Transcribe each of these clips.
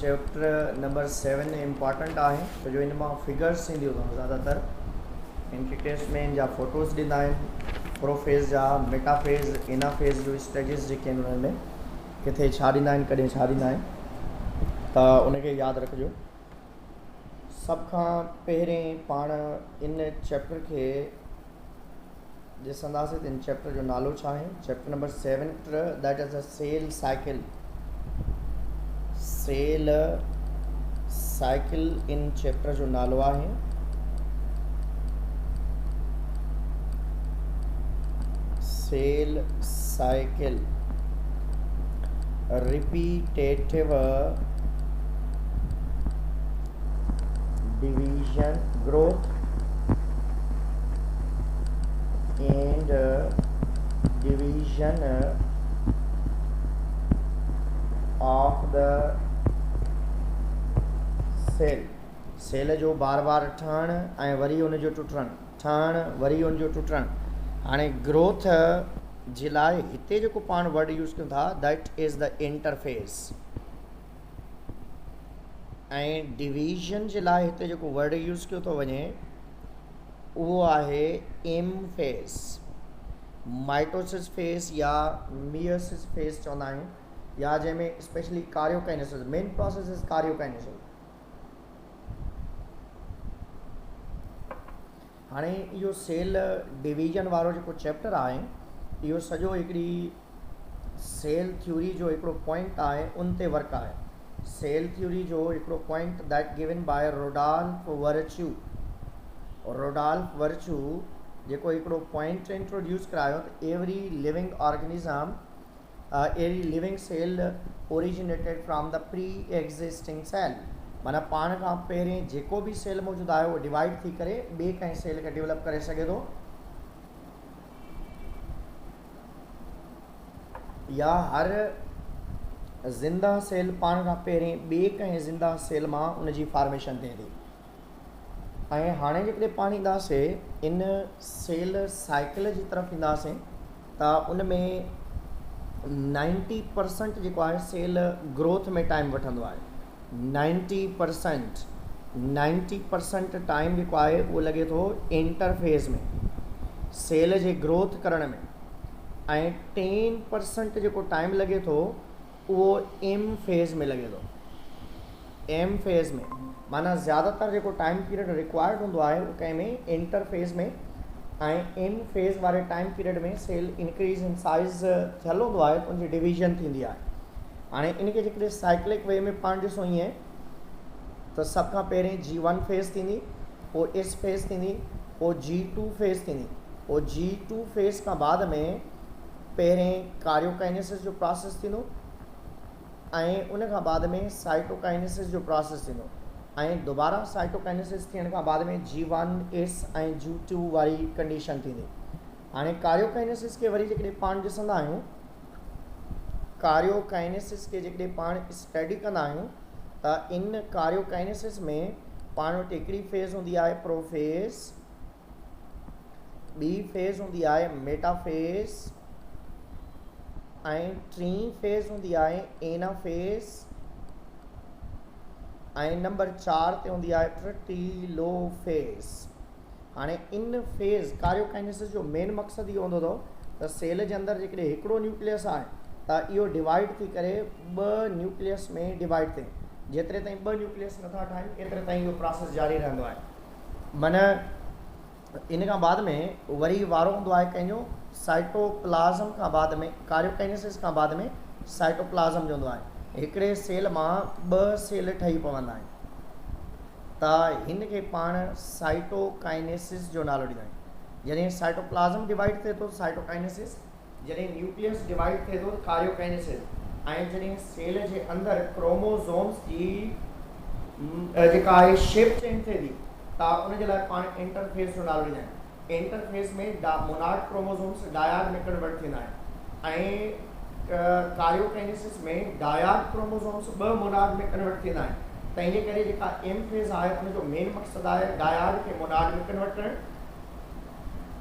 Chapter number 7 important आहे छो जो इन मां फिगर्स ईंदियूं अथव ज़्यादातर इनके टेस्ट में इन जा फोटोज़ ॾींदा आहिनि प्रोफेज़ जा मेटाफेज़ इनाफेज़ जो स्टेजिस जेके आहिनि उन्हनि में किथे छा ॾींदा आहिनि कॾहिं छा ॾींदा आहिनि त उनखे यादि रखिजो। सभ खां पहिरें पाण इन चैप्टर खे ॾिसंदासीं त इन चैप्टर जो नालो छा आहे। Chapter number 7 that is a cell cycle. Cell cycle इन चैप्टर जो नालो आहे। Cell cycle repetitive division growth and division of the cell जो बार बार ठहण ऐं वरी उनजो टुटण ठहण वरी उनजो टुटण। हाणे ग्रोथ जे लाइ हिते जेको पाण वर्ड यूज़ कयूं था दैट इज़ द इंटरफेस ऐं डिवीजन जे लाइ हिते जेको वर्ड यूज़ कयो थो वञे उहो आहे एम फेस माइटोसिस फेस या मियोसिस फेस चवंदा आहियूं या जंहिंमें specially karyokinesis main process is karyokinesis. हाणे इहो सेल डिवीजन वारो जेको चैप्टर आहे इहो सॼो हिकिड़ी सेल थ्योरी जो हिकिड़ो पॉइंट आहे उन ते वर्क आहे। सेल थ्योरी जो हिकिड़ो point that given by Rudolf Virchow. Rudolf Virchow जेको हिकिड़ो पॉइंट इंट्रोड्यूस करायो त every living organism every living cell originated from the pre existing cell. माना पाण खां पहिरें जेको बि सेल मौजूदु आहे उहो डिवाइड थी करे ॿिए कंहिं सेल खे डेवलप करे सघे थो या हर ज़िंदा सेल पाण खां पहिरें ॿिए कंहिं ज़िंदा सेल मां उनजी फॉर्मेशन थिए थी। ऐं हाणे जेकॾहिं पाण ईंदासीं इन सेल साइकिल जी तरफ़ ईंदासीं त उन में 90% जेको आहे सेल ग्रोथ में टाइम वठंदो आहे। 90% टाइम जेको आहे उहो लॻे थो इंटरफेस में सेल जे ग्रोथ करण में ऐं 10% जेको टाइम लॻे थो उहो एम फेज़ में लॻे थो। एम फेज़ में माना ज़्यादातर जेको टाइम पीरियड रिक्वायर्ड हूंदो आहे उहो कंहिं में इंटरफेज़ में ऐं एम फेज़ वारे टाइम पीरियड में सेल इंक्रीज़ इन साइज़ थियल हूंदो आहे त उनजी डिवीजन थींदी आहे। हाणे इनखे जेकॾहिं साइक्लिक वे में पाण ॾिसूं ईअं त सभ खां पहिरें G1 फेज़ थींदी पोइ S फेज़ थींदी पोइ G2 फेज़ थींदी पोइ G2 फेज़ खां बाद में पहिरें कार्योकाइनेसिस जो प्रोसेस थींदो ऐं उन खां बाद में साइटोकाइनेसिस जो प्रोसेस थींदो ऐं दोबारा साइटोकाइनेसिस थियण खां बाद में G1 S ऐं G2 वारी कंडीशन थींदी। हाणे कार्योकाइनेसिस खे वरी जेकॾहिं पाण ॾिसंदा आहियूं कार्योकाइनेसिस के जेकॾहिं पाण स्टडी कंदा आहियूं त इन कार्योकाइनेसिस में पाण वटि हिकिड़ी फेज़ हूंदी आहे प्रोफेज़ ॿी फेज़ हूंदी आहे मेटाफेज़ ऐं टी फेज़ हूंदी आहे एनाफेज़ ऐं नंबर 4 ते हूंदी आहे ट्रिटिलोफेज़। हाणे इन फेज़ कार्योकाइनेसिस जो मेन मक़सदु इहो हूंदो अथव त सेल जे अंदरि जेकॾहिं हिकिड़ो न्यूक्लियस आहे त इहो डिवाइड थी करे 2 न्यूक्लियस में डिवाइड थिए। जेतिरे ताईं 2 न्यूक्लियस नथा ठाहिनि एतिरे ताईं इहो प्रोसेस जारी रहंदो आहे। माना इन खां बाद में वरी वारो हूंदो आहे कंहिंजो साइटोप्लाज़म खां बाद में कार्योकाइनेसिस खां बाद में साइटोप्लाज़म जो हूंदो आहे। हिकिड़े सेल मां 2 सेल ठही पवंदा आहिनि त हिन खे पाण साइटोकाइनेसिस जो नालो ॾींदा आहियूं। जॾहिं साइटोप्लाज़म डिवाइड थिए थो साइटोकाइनेसिस जॾहिं न्यूक्लियस डिवाइड थिए थो कार्योकाइनेसिस ऐं जॾहिं सेल जे अंदरि क्रोमोज़ोम्स जी जेका आहे शेप चेंज थिए थी त उनजे लाइ पाण इंटरफेस जो नालो ॾींदा आहियूं। इंटरफेस में मोनाड क्रोमोज़ोम्स डायड में कन्वर्ट थींदा आहिनि ऐं कार्योकाइनेसिस में डायड क्रोमोज़ोम्स 2 मोनाड में कन्वर्ट थींदा आहिनि। त इन करे जेका एम फेज़ आहे उनजो मेन मक़सदु आहे डायड खे मोनाड में कन्वर्ट करणु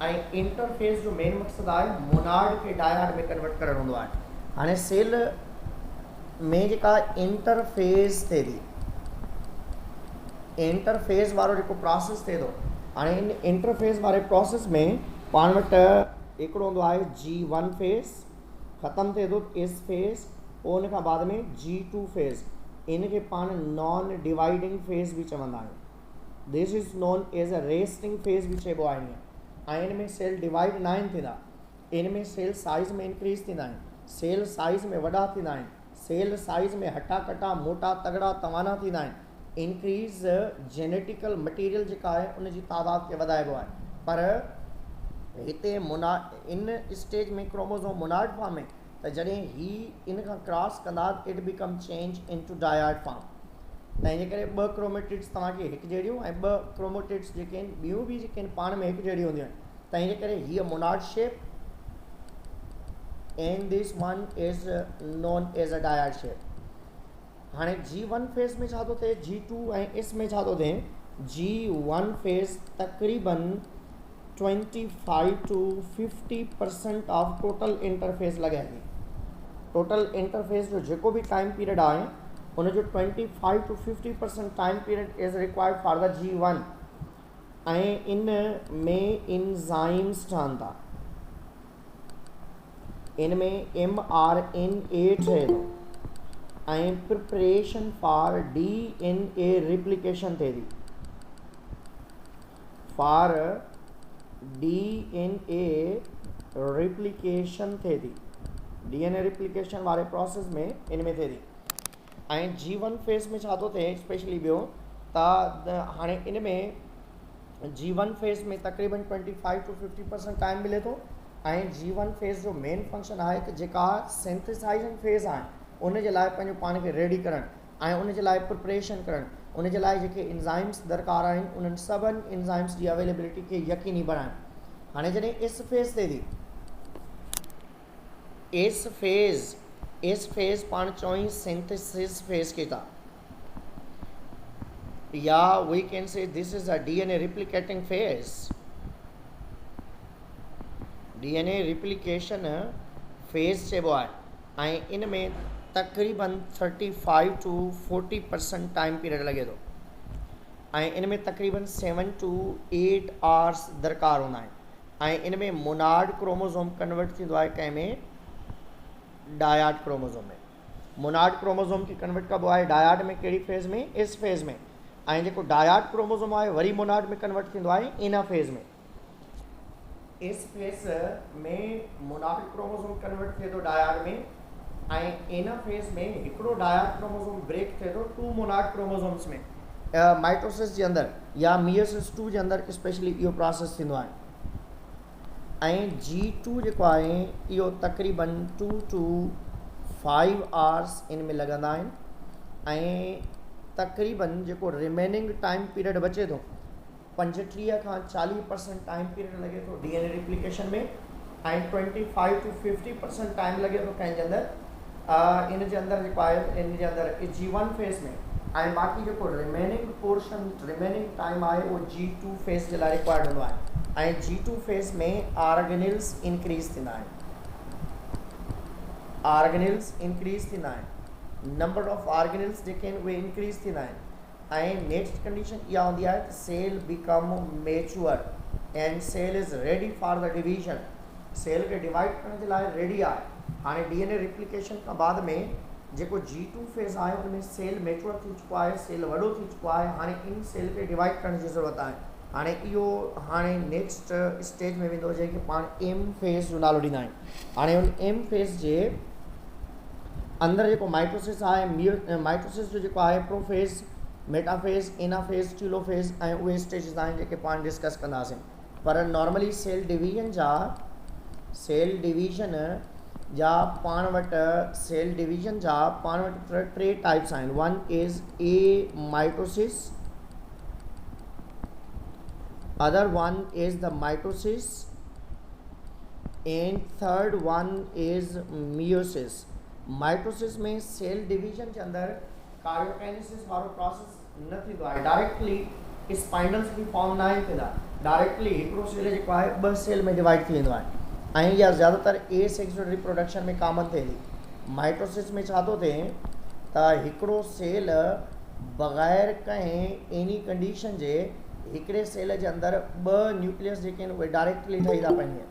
ऐं इंटरफेस जो मेन मक़सदु आहे मोनाड खे डायड में कन्वर्ट करणु हूंदो आहे। हाणे सेल में जेका इंटरफेस थिए थी, इंटरफेस वारो जेको प्रोसेस थिए थो, हाणे इन इंटरफेस वारे प्रोसेस में पाण वटि हिकिड़ो हूंदो आहे G1 फेज़, ख़तमु थिए थो S फेज़, पोइ उन खां बाद में G2 फेज़, इनखे पाण नॉन डिवाइडिंग फेज़ बि चवंदा आहियूं। This is known as a resting phase बि चइबो आहे ईअं। ऐं इन में सेल डिवाइड न आहिनि थींदा, इन में सेल साइज़ में इंक्रीज़ थींदा आहिनि, सेल साइज़ में वॾा थींदा आहिनि, सेल साइज़ में हटा कटा मोटा तगड़ा तवाना थींदा आहिनि। इंक्रीज़ जेनेटिकल मटीरियल जेका आहे उनजी तादाद खे वधाइबो आहे। पर हिते इन स्टेज में क्रोमोज़ोम मोनाड फॉर्म में त जॾहिं ही इन खां क्रॉस कंदा it become change into dyad form. तंहिंजे करे ॿ क्रोमेटिड्स तव्हांखे हिकु जहिड़ियूं ऐं ॿ क्रोमेटिड्स जेके आहिनि ॿियूं बि जेके आहिनि पाण में हिकु जहिड़ियूं हूंदियूं आहिनि। तंहिंजे करे हीअ monad shape and this one is known as a dyad shape. हाणे G1 फेज़ में छा थो थिए, G2 ऐं S में छा थो थिए। G1 फेज़ तक़रीबन 25 to 50% ऑफ टोटल इंटरफेस लॻाए थी। टोटल इंटरफेस जो जेको बि टाइम पीरियड आहे उनजो 25 to 50% time period is required for the G1। ऐं इन में इंजाइम्स ठहनि था, इन में mRNA ठहे थो ऐं प्रिपरेशन फॉर DNA रिप्लिकेशन थिए थी। फॉर DNA रिप्लिकेशन थिए थी, DNA रिप्लिकेशन वारे प्रोसेस में इन में थिए थी। ऐं G1 फेज़ में छा थो थिए स्पेशली ॿियो त हाणे इन में G1 फेज़ में तक़रीबन 25 to 50% टाइम मिले थो। ऐं G1 फेज़ जो मेन फंक्शन आहे कि जेका सिंथेसाइजिंग फेज़ आहे उन जे लाइ पंहिंजो पाण खे रेडी करणु ऐं उन जे लाइ प्रिपरेशन करणु, उन जे लाइ जेके इंजाइम्स दरकार आहिनि उन्हनि सभिनी इंजाइम्स जी अवेलेबिलिटी खे यकीनी बणाइणु। हाणे जॾहिं S फेज़ थिए थी, S फेज़ पाण चवई सिंथेसिस फेज़ खे था, या we can say this is a DNA replicating phase. DNA replication phase चइबो आहे ऐं इन में तक़रीबन 35 to 40% टाइम पीरियड लॻे थो ऐं इन में तक़रीबन 7 to 8 आवर्स दरकार हूंदा आहिनि। ऐं इन में मोनाड क्रोमोज़ोम कन्वर्ट थींदो आहे कंहिंमें डायड क्रोमोज़ोम में। मोनाड क्रोमोज़ोम खे कन्वर्ट कबो आहे डायड में, कहिड़ी फेज़ में, S फेज़ में। ऐं जेको डायड क्रोमोज़ोम आहे वरी मोनाड में कन्वर्ट थींदो आहे इन फेज़ में। S फेज़ में मोनाड क्रोमोज़ोम कन्वर्ट थिए थो डायड में ऐं इन फेज़ में हिकिड़ो डायड क्रोमोज़ोम ब्रेक थिए थो 2 मोनाड क्रोमोज़ोम्स में माइटोसिस जे अंदरि या मियोसिस 2 जे अंदरि स्पेशली इहो प्रोसेस थींदो आहे। ऐं G2 जेको आहे इहो तक़रीबन 2 to 5 आवर्स इन में लॻंदा आहिनि ऐं तक़रीबन जेको रिमेनिंग टाइम पीरियड बचे थो 35 खां 40% टाइम पीरियड लॻे थो DNA रिप्लिकेशन में ऐं 25 to 50% टाइम लॻे थो कंहिंजे अंदरि इन जे अंदरि जेको आहे इन जे अंदरि G1 फेज़ में। ऐं बाक़ी जेको रिमेनिंग पोर्शन रिमेनिंग टाइम आहे उहो G2 फेज़ जे लाइ रिक्वायर्ड हूंदो आहे। ऐं G2 फेज़ में ऑर्गेनिल्स इंक्रीज़ थींदा आहिनि, ऑर्गेनिल्स इंक्रीज़ थींदा आहिनि, नंबर ऑफ ऑर्गेनिल्स जेके आहिनि उहे इंक्रीज़ थींदा आहिनि। ऐं नेक्स्ट कंडीशन इहा हूंदी आहे त cell become mature and cell is ready for the division. Cell खे डिवाइड करण जे लाइ रेडी आहे। हाणे DNA रिप्लिकेशन खां बाद में जेको G2 फेज़ आहे उनमें सेल मैच्योर थी चुको आहे, सेल वॾो थी चुको आहे। हाणे इन सेल खे डिवाइड करण जी ज़रूरत आहे। हाणे इहो हाणे नेक्स्ट स्टेज में वेंदो जंहिंखे पाण M फेज़ जो नालो ॾींदा आहियूं। हाणे उन M फेज़ जे अंदरि जेको माइटोसिस आहे, माइटोसिस जो जेको आहे प्रोफेज़, मेटाफेज़, एनाफेज़, टीलोफेज़ ऐं उहे स्टेजिस आहिनि जेके पाण डिस्कस कंदासीं। पर नॉर्मली सेल डिवीजन जा पाण वटि टे टाइप्स आहिनि। One is a mitosis, other one is the mitosis and third one is meiosis. Mitosis में सेल डिवीजन जे अंदरि कार्योकाइनेसिस वारो प्रोसेस न थींदो आहे, डायरेक्टली स्पाइंडल्स बि फॉर्म न आहिनि थींदा, डायरेक्टली हिकिड़ो सेल जेको आहे 2 सेल में डिवाइड थी वेंदो आहे ऐं इहा ज़्यादातर ए सेक्सुअल रिप्रोडक्शन में कॉमन थिए थी। माइटोसिस में छा थो थिए त हिकिड़ो सेल बग़ैर कंहिं एनी कंडीशन जे हिकिड़े सेल जे अंदरि ॿ न्यूक्लियस जेके आहिनि उहे डायरेक्टली ठही था पवनि।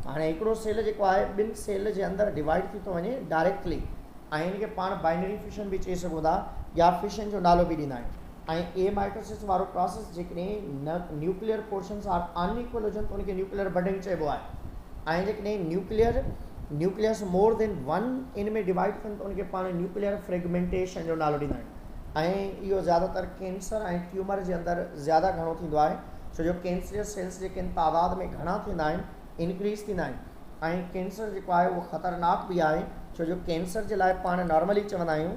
हाणे हिकिड़ो सेल जेको आहे ॿिनि सेल जे अंदरि डिवाइड थी थो वञे डायरेक्टली, ऐं हिन खे पाण बाइनरी फिशन बि चई सघूं था या फिशन जो नालो बि ॾींदा आहियूं। ऐं ए माइटोसिस वारो प्रोसेस जेकॾहिं न न्यूक्लियर पोर्शन्स आर अनइक्वल हुजनि त उनखे न्यूक्लियर बडिंग चइबो आहे। ऐं जेकॾहिं nucleus more than one in में डिवाइड थियनि त उनखे पाण न्यूक्लियर फ्रेगमेंटेशन जो नालो ॾींदा आहियूं। ऐं इहो ज़्यादातर कैंसर ऐं ट्यूमर जे अंदरि ज़्यादा घणो थींदो आहे, छो जो कैंसरियस सेल्स जेके आहिनि तादाद में घणा थींदा आहिनि, इंक्रीज़ थींदा आहिनि। ऐं कैंसर जेको आहे उहो ख़तरनाक बि आहे, छो जो कैंसर जे लाइ पाण नॉर्मली चवंदा आहियूं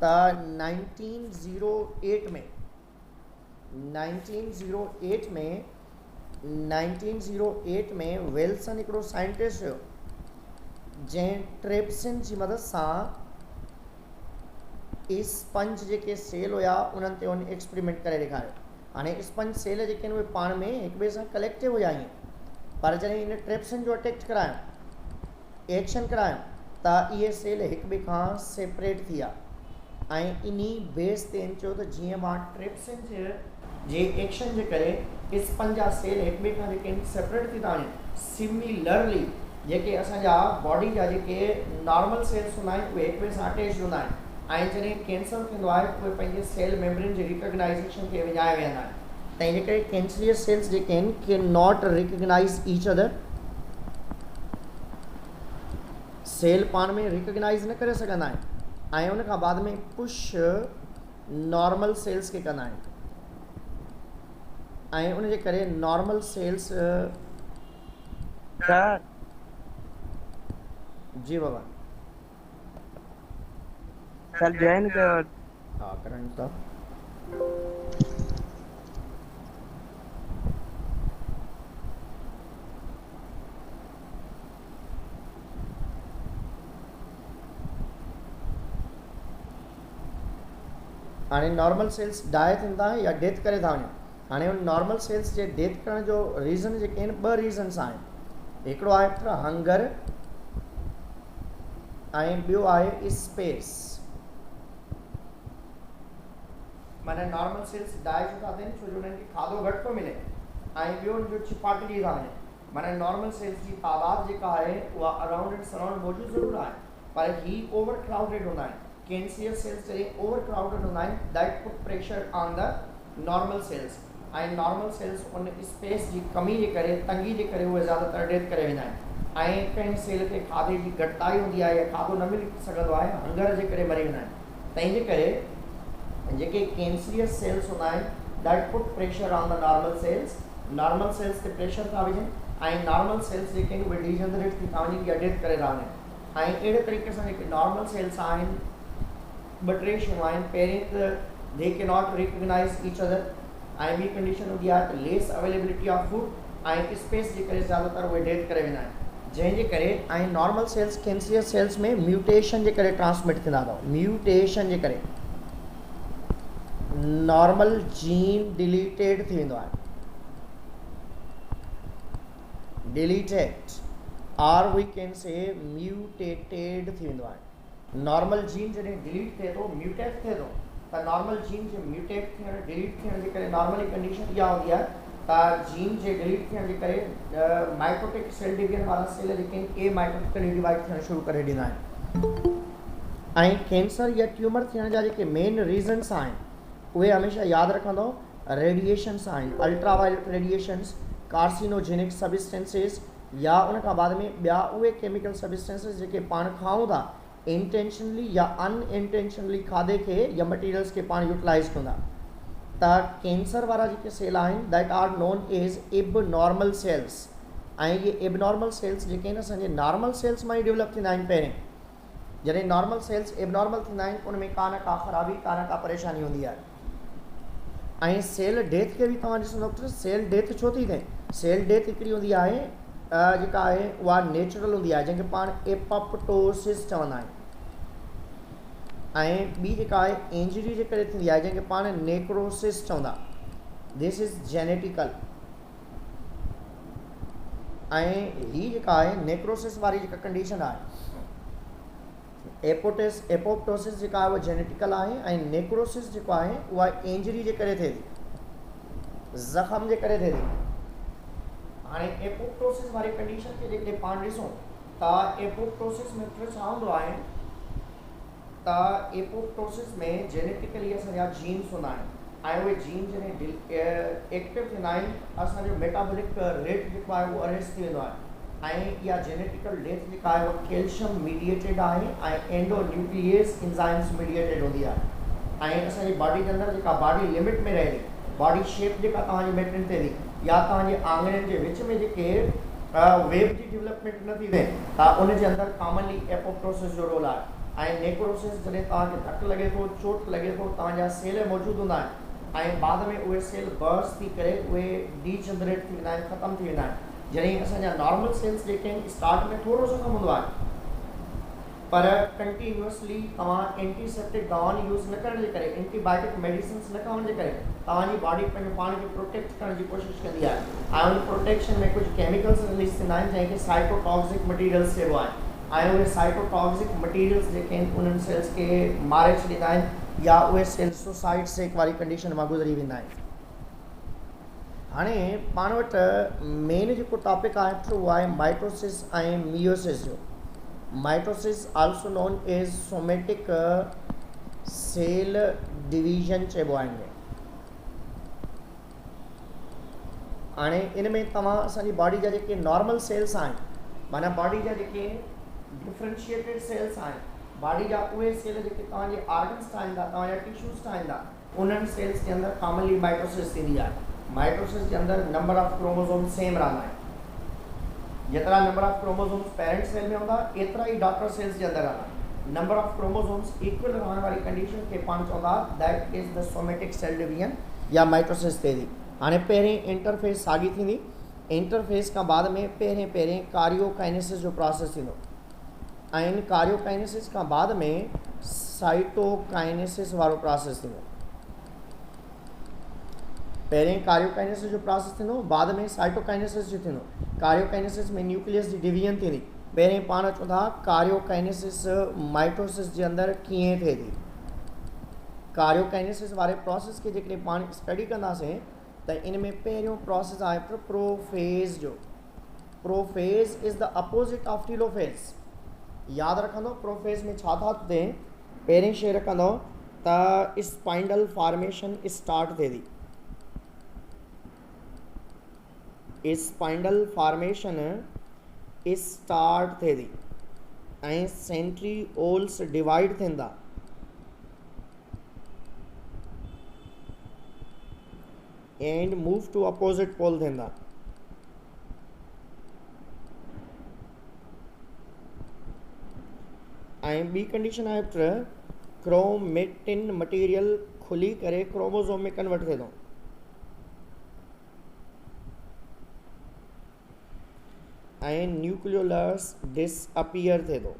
त 1908 में वेल्सन हिकिड़ो साइंटिस्ट हुयो जंहिं ट्रिप्सिन जी मदद सां स्पंज जेके सेल हुया उन्हनि ते उन एक्सपेरिमेंट करे ॾेखारियो। हाणे स्पंज सेल जेके आहिनि उहे पाण में हिक ॿिए सां कलेक्टिव हुया ईअं, पर जॾहिं इन ट्रिप्सिन जो अटैक करायूं एक्शन करायूं त इहे सेल हिक ॿिए खां सेपरेट थी विया। ऐं इन बेस ते चयो त जीअं मां ट्रिप्सिन जे एक्शन जे करे स्पंज जा सेल हिक ॿिए खां जेके सेपरेट थी था वञनि, सिमिलरली जेके असांजा बॉडी जा जेके नॉर्मल सेल्स हूंदा आहिनि उहे हिक ॿिए सां अटैच हूंदा आहिनि। ऐं जॾहिं कैंसर थींदो आहे उहे पंहिंजे सेल मेम्ब्रेन जे रिकॉग्नाइज़ेशन खे विञाए वेंदा आहिनि। तंहिंजे करे कैंसरियस सेल्स जेके आहिनि can not recognise each other, cell पाण में रिकॉग्नाइज़ न करे सघंदा आहिनि ऐं उन खां बाद में पुश नॉर्मल सेल्स खे कंदा आहिनि। ऐं उन जे करे नॉर्मल सेल्स जी बाबा सर जॉइन कयो। हाँ करण था। हाणे नॉर्मल सेल्स डाई थियनि था या डेथ करे था वञनि। हाणे उन नॉर्मल सेल्स जे डेथ करण जो रीज़न जेके आहिनि ॿ रीज़न्स आहिनि, हिकिड़ो आहे हंगर ऐं ॿियो आहे स्पेस। माना नॉर्मल सेल्स डाई छो था थियनि, छो जो उन्हनि खे खाधो घटि थो मिले ऐं ॿियो उनजो छिपाटजी था वञे। माना नॉर्मल सेल्स जी तादाद जेका आहे उहा अराउंड एंड सराउंड मौजूदु ज़रूरु आहे, पर ही ओवर क्राउडेड हूंदा आहिनि। कैंसरियस सेल्स जॾहिं ओवर क्राउडेड हूंदा आहिनि that put pressure on the normal sales, ऐं नॉर्मल सेल्स उन स्पेस जी कमी जे करे तंगी जे करे उहे ज़्यादातर डेथ करे वेंदा आहिनि। ऐं कंहिं सेल खे खाधे जी घटिताई हूंदी आहे या खाधो न मिली सघंदो आहे, हंगर जे करे मरी वेंदा आहिनि। तंहिंजे करे जेके कैंसरियस सेल्स हूंदा आहिनि that put pressure on the normal sales, normal sales ते प्रेशर था विझनि ऐं नॉर्मल सेल्स जेके आहिनि उहे डिजनरेट थी था वञनि या डेथ करे था वञनि। ऐं अहिड़े तरीक़े सां जेके नॉर्मल सेल्स आहिनि ॿ टे शयूं आहिनि, पहिरीं त दे के नॉट रिकॉग्नाइज़ ईच अदर, ऐं ॿी कंडीशन हूंदी आहे त लेस अवेलेबिलिटी ऑफ फूड ऐं स्पेस जे करे ज़्यादातर उहे डेथ करे वेंदा आहिनि। जंहिंजे करे ऐं नॉर्मल सेल्स कैंसरियस सेल्स में म्यूटेशन जे करे ट्रांसमिट थींदा अथव। म्यूटेशन जे करे नॉर्मल जीन डिलीटेड थी वेंदो आहे, deleted or we can say mutated थी वेंदो आहे। नॉर्मल जीन जॾहिं डिलीट थिए थो, म्यूटेट थिए थो, त नॉर्मल जीन जे म्यूटेट थियण डिलीट थियण जे करे नॉर्मली कंडीशन इहा हूंदी आहे त जीन जे डिलीट थियण जे करे माइटोटिक सेल डिवीजन वारा सेल जेके आहिनि ए माइटोटिकली डिवाइड थियणु शुरू करे ॾींदा आहिनि। ऐं कैंसर या ट्यूमर थियण जा जेके मेन रीज़न्स आहिनि उहे हमेशह यादि रखंदो, रेडिएशन्स आहिनि, अल्ट्रावायलेट रेडिएशन्स, कार्सिनोजेनिक सबस्टेंसेस या उन खां बाद में ॿिया उहे केमिकल सबस्टेंसेस जेके पाण खाऊं था इंटेंशनली या अनइंटेंशनली खाधे खे या मटीरियल्स खे पाण यूटिलाइज़ कयूं था। त कैंसर वारा जेके सेल आहिनि that are known as abnormal cells, ऐं इहे एबनॉर्मल सेल्स जेके आहिनि असांजे नॉर्मल सेल्स मां ई डेवलप थींदा आहिनि। पहिरें जॾहिं नॉर्मल सेल्स एबनॉर्मल थींदा आहिनि उन में का न का ख़राबी का न का परेशानी हूंदी आहे। ऐं सेल डेथ खे बि तव्हां ॾिसो डॉक्टर, सेल डेथ छो थी थिए? सेल डेथ हिकिड़ी हूंदी आहे जेका आहे उहा नेचुरल हूंदी आहे जंहिंखे पाण एपोप्टोसिस चवंदा आहियूं, ऐं ॿी जेका आहे इंजरी जे करे थींदी आहे जंहिंखे पाण नेक्रोसिस चवंदा। This is genetical. ऐं ही जेका आहे नेक्रोसिस वारी जेका कंडीशन आहे, एपोप्टोसिस जेका आहे उहा जेनेटिकल आहे, ऐं नेक्रोसिस जेको आहे उहा इंजरी जे करे थिए थी, ज़ख़म जे करे थिए थी। हाणे एपोप्टोसिस वारी कंडीशन खे जेकॾहिं पाण ॾिसूं त एपोप्टोसिस में छा हूंदो आहे त एपोप्टोसिस में जेनेटिकली असांजा जीन्स हूंदा आहिनि, ऐं उहे जीन जॾहिं एक्टिव थींदा आहिनि असांजो मेटाबॉलिक रेट जेको आहे उहो अरेस्ट थी वेंदो आहे, ऐं इहा जेनेटिकल डेथ जेका आहे उहा कैल्शियम मीडिएटेड आहे ऐं एंडोन्यूक्लियस एंजाइम्स मीडिएटेड हूंदी आहे। ऐं असांजी बॉडी जे अंदरि जेका बॉडी लिमिट में रहे थी, बॉडी शेप जेका तव्हांजी मेंटेन थिए थी, या तव्हांजे आंगणनि जे विच में जेके वेव जी डेवलपमेंट न थी थिए त उन जे अंदरि कॉमनली एपोप्टोसिस जो रोल आहे। ऐं नेक्रोसिस जॾहिं तव्हांखे धकु लॻे थो, चोट लॻे थो, तव्हांजा सेल मौजूदु हूंदा आहिनि ऐं बाद में उहे सेल बर्स्ट थी करे उहे डीजनरेट थी वेंदा आहिनि, ख़तमु थी वेंदा आहिनि। जॾहिं असांजा नॉर्मल सेल्स जेके आहिनि स्टार्ट में थोरो सो कमु हूंदो आहे, पर कंटिन्यूअसली तव्हां एंटीसेप्टिक दवाऊं यूज़ न करण जे करे, एंटीबायोटिक मेडिसिन्स न खाइण जे करे तव्हांजी बॉडी पंहिंजे पाण खे प्रोटेक्ट करण जी कोशिशि कंदी आहे, ऐं उन प्रोटेक्शन में कुझु केमिकल्स रिलीज़ थींदा आहिनि जंहिंखे साइटोटॉक्सिक मटीरियल्स चइबो आहे, ऐं उहे साइटोटॉक्सिक मटीरियल्स जेके आहिनि उन्हनि सेल्स खे मारे छॾींदा आहिनि या उहे सेल्स सुसाइड सेक वारी कंडीशन मां गुज़री वेंदा आहिनि। हाणे पाण वटि मेन जेको टॉपिक आहे उहो आहे माइटोसिस ऐं मियोसिस जो। माइटोसिस आल्सो नोन एज सोमेटिक सेल डिवीजन चइबो आहे हिनमें। हाणे इन में तव्हां असांजी बॉडी जा जेके नॉर्मल सेल्स आहिनि, माना बॉडी जा जेके डिफ्रेंशिएटेड सेल्स आहिनि, बॉडी जा उहे सेल जेके तव्हांजे ऑर्गन्स ठाहींदा, तव्हांजा टिश्यूज़ ठाहींदा, उन्हनि सेल्स जे अंदरि कॉमनली माइटोसिस थींदी आहे। माइटोसिस जे अंदरि नंबर ऑफ क्रोमोसोम्स सेम रहंदा आहिनि, जेतिरा number of chromosomes parent cell में हूंदा एतिरा ई डॉटर सेल्स जे अंदरि रहंदा। नंबर ऑफ क्रोमोसोम्स इक्वल रहण वारी कंडीशन खे पाण चवंदा that is the somatic cell division या माइटोसिस थिए थी। हाणे पहिरें इंटरफेस साॻी थींदी, इंटरफेस खां बाद में पहिरें कार्योकाइनेसिस जो प्रोसेस थींदो, ऐं इन कार्योकाइनेसिस खां बाद में साइटोकाइनेसिस वारो प्रोसेस थींदो। पहिरें कार्योकाइनेसिस जो प्रोसेस थींदो, बाद में साइटोकाइनेसिस जो थींदो। कार्योकाइनेसिस में न्यूक्लियस जी डिवीजन थींदी। पहिरें पाण चवंदा कार्योकाइनेसिस माइटोसिस जे अंदरि कीअं थिए थी। कार्योकाइनेसिस वारे प्रोसेस खे जेकॾहिं पाण स्टडी कंदासीं त इन में पहिरियों प्रोसेस आहे प्रोफेज़ जो। Prophase is the opposite of telophase. यादि रखंदो प्रोफेज़ में छा था थिए, पहिरें शइ रखंदो त स्पाइंडल फॉर्मेशन स्टार्ट थिए थी। स्पाइंडल फॉर्मेशन स्टार्ट थिए थी ऐं सेंट्रीओल्स डिवाइड थींदा। And move to opposite pole थींदा। ऐं ॿी कंडीशन आहे क्रोमेटिन मटीरियल खुली करे क्रोमोसोम में कन्वर्ट थिए थो। ऐं न्यूक्लियोलस डिसअपियर थिए थो।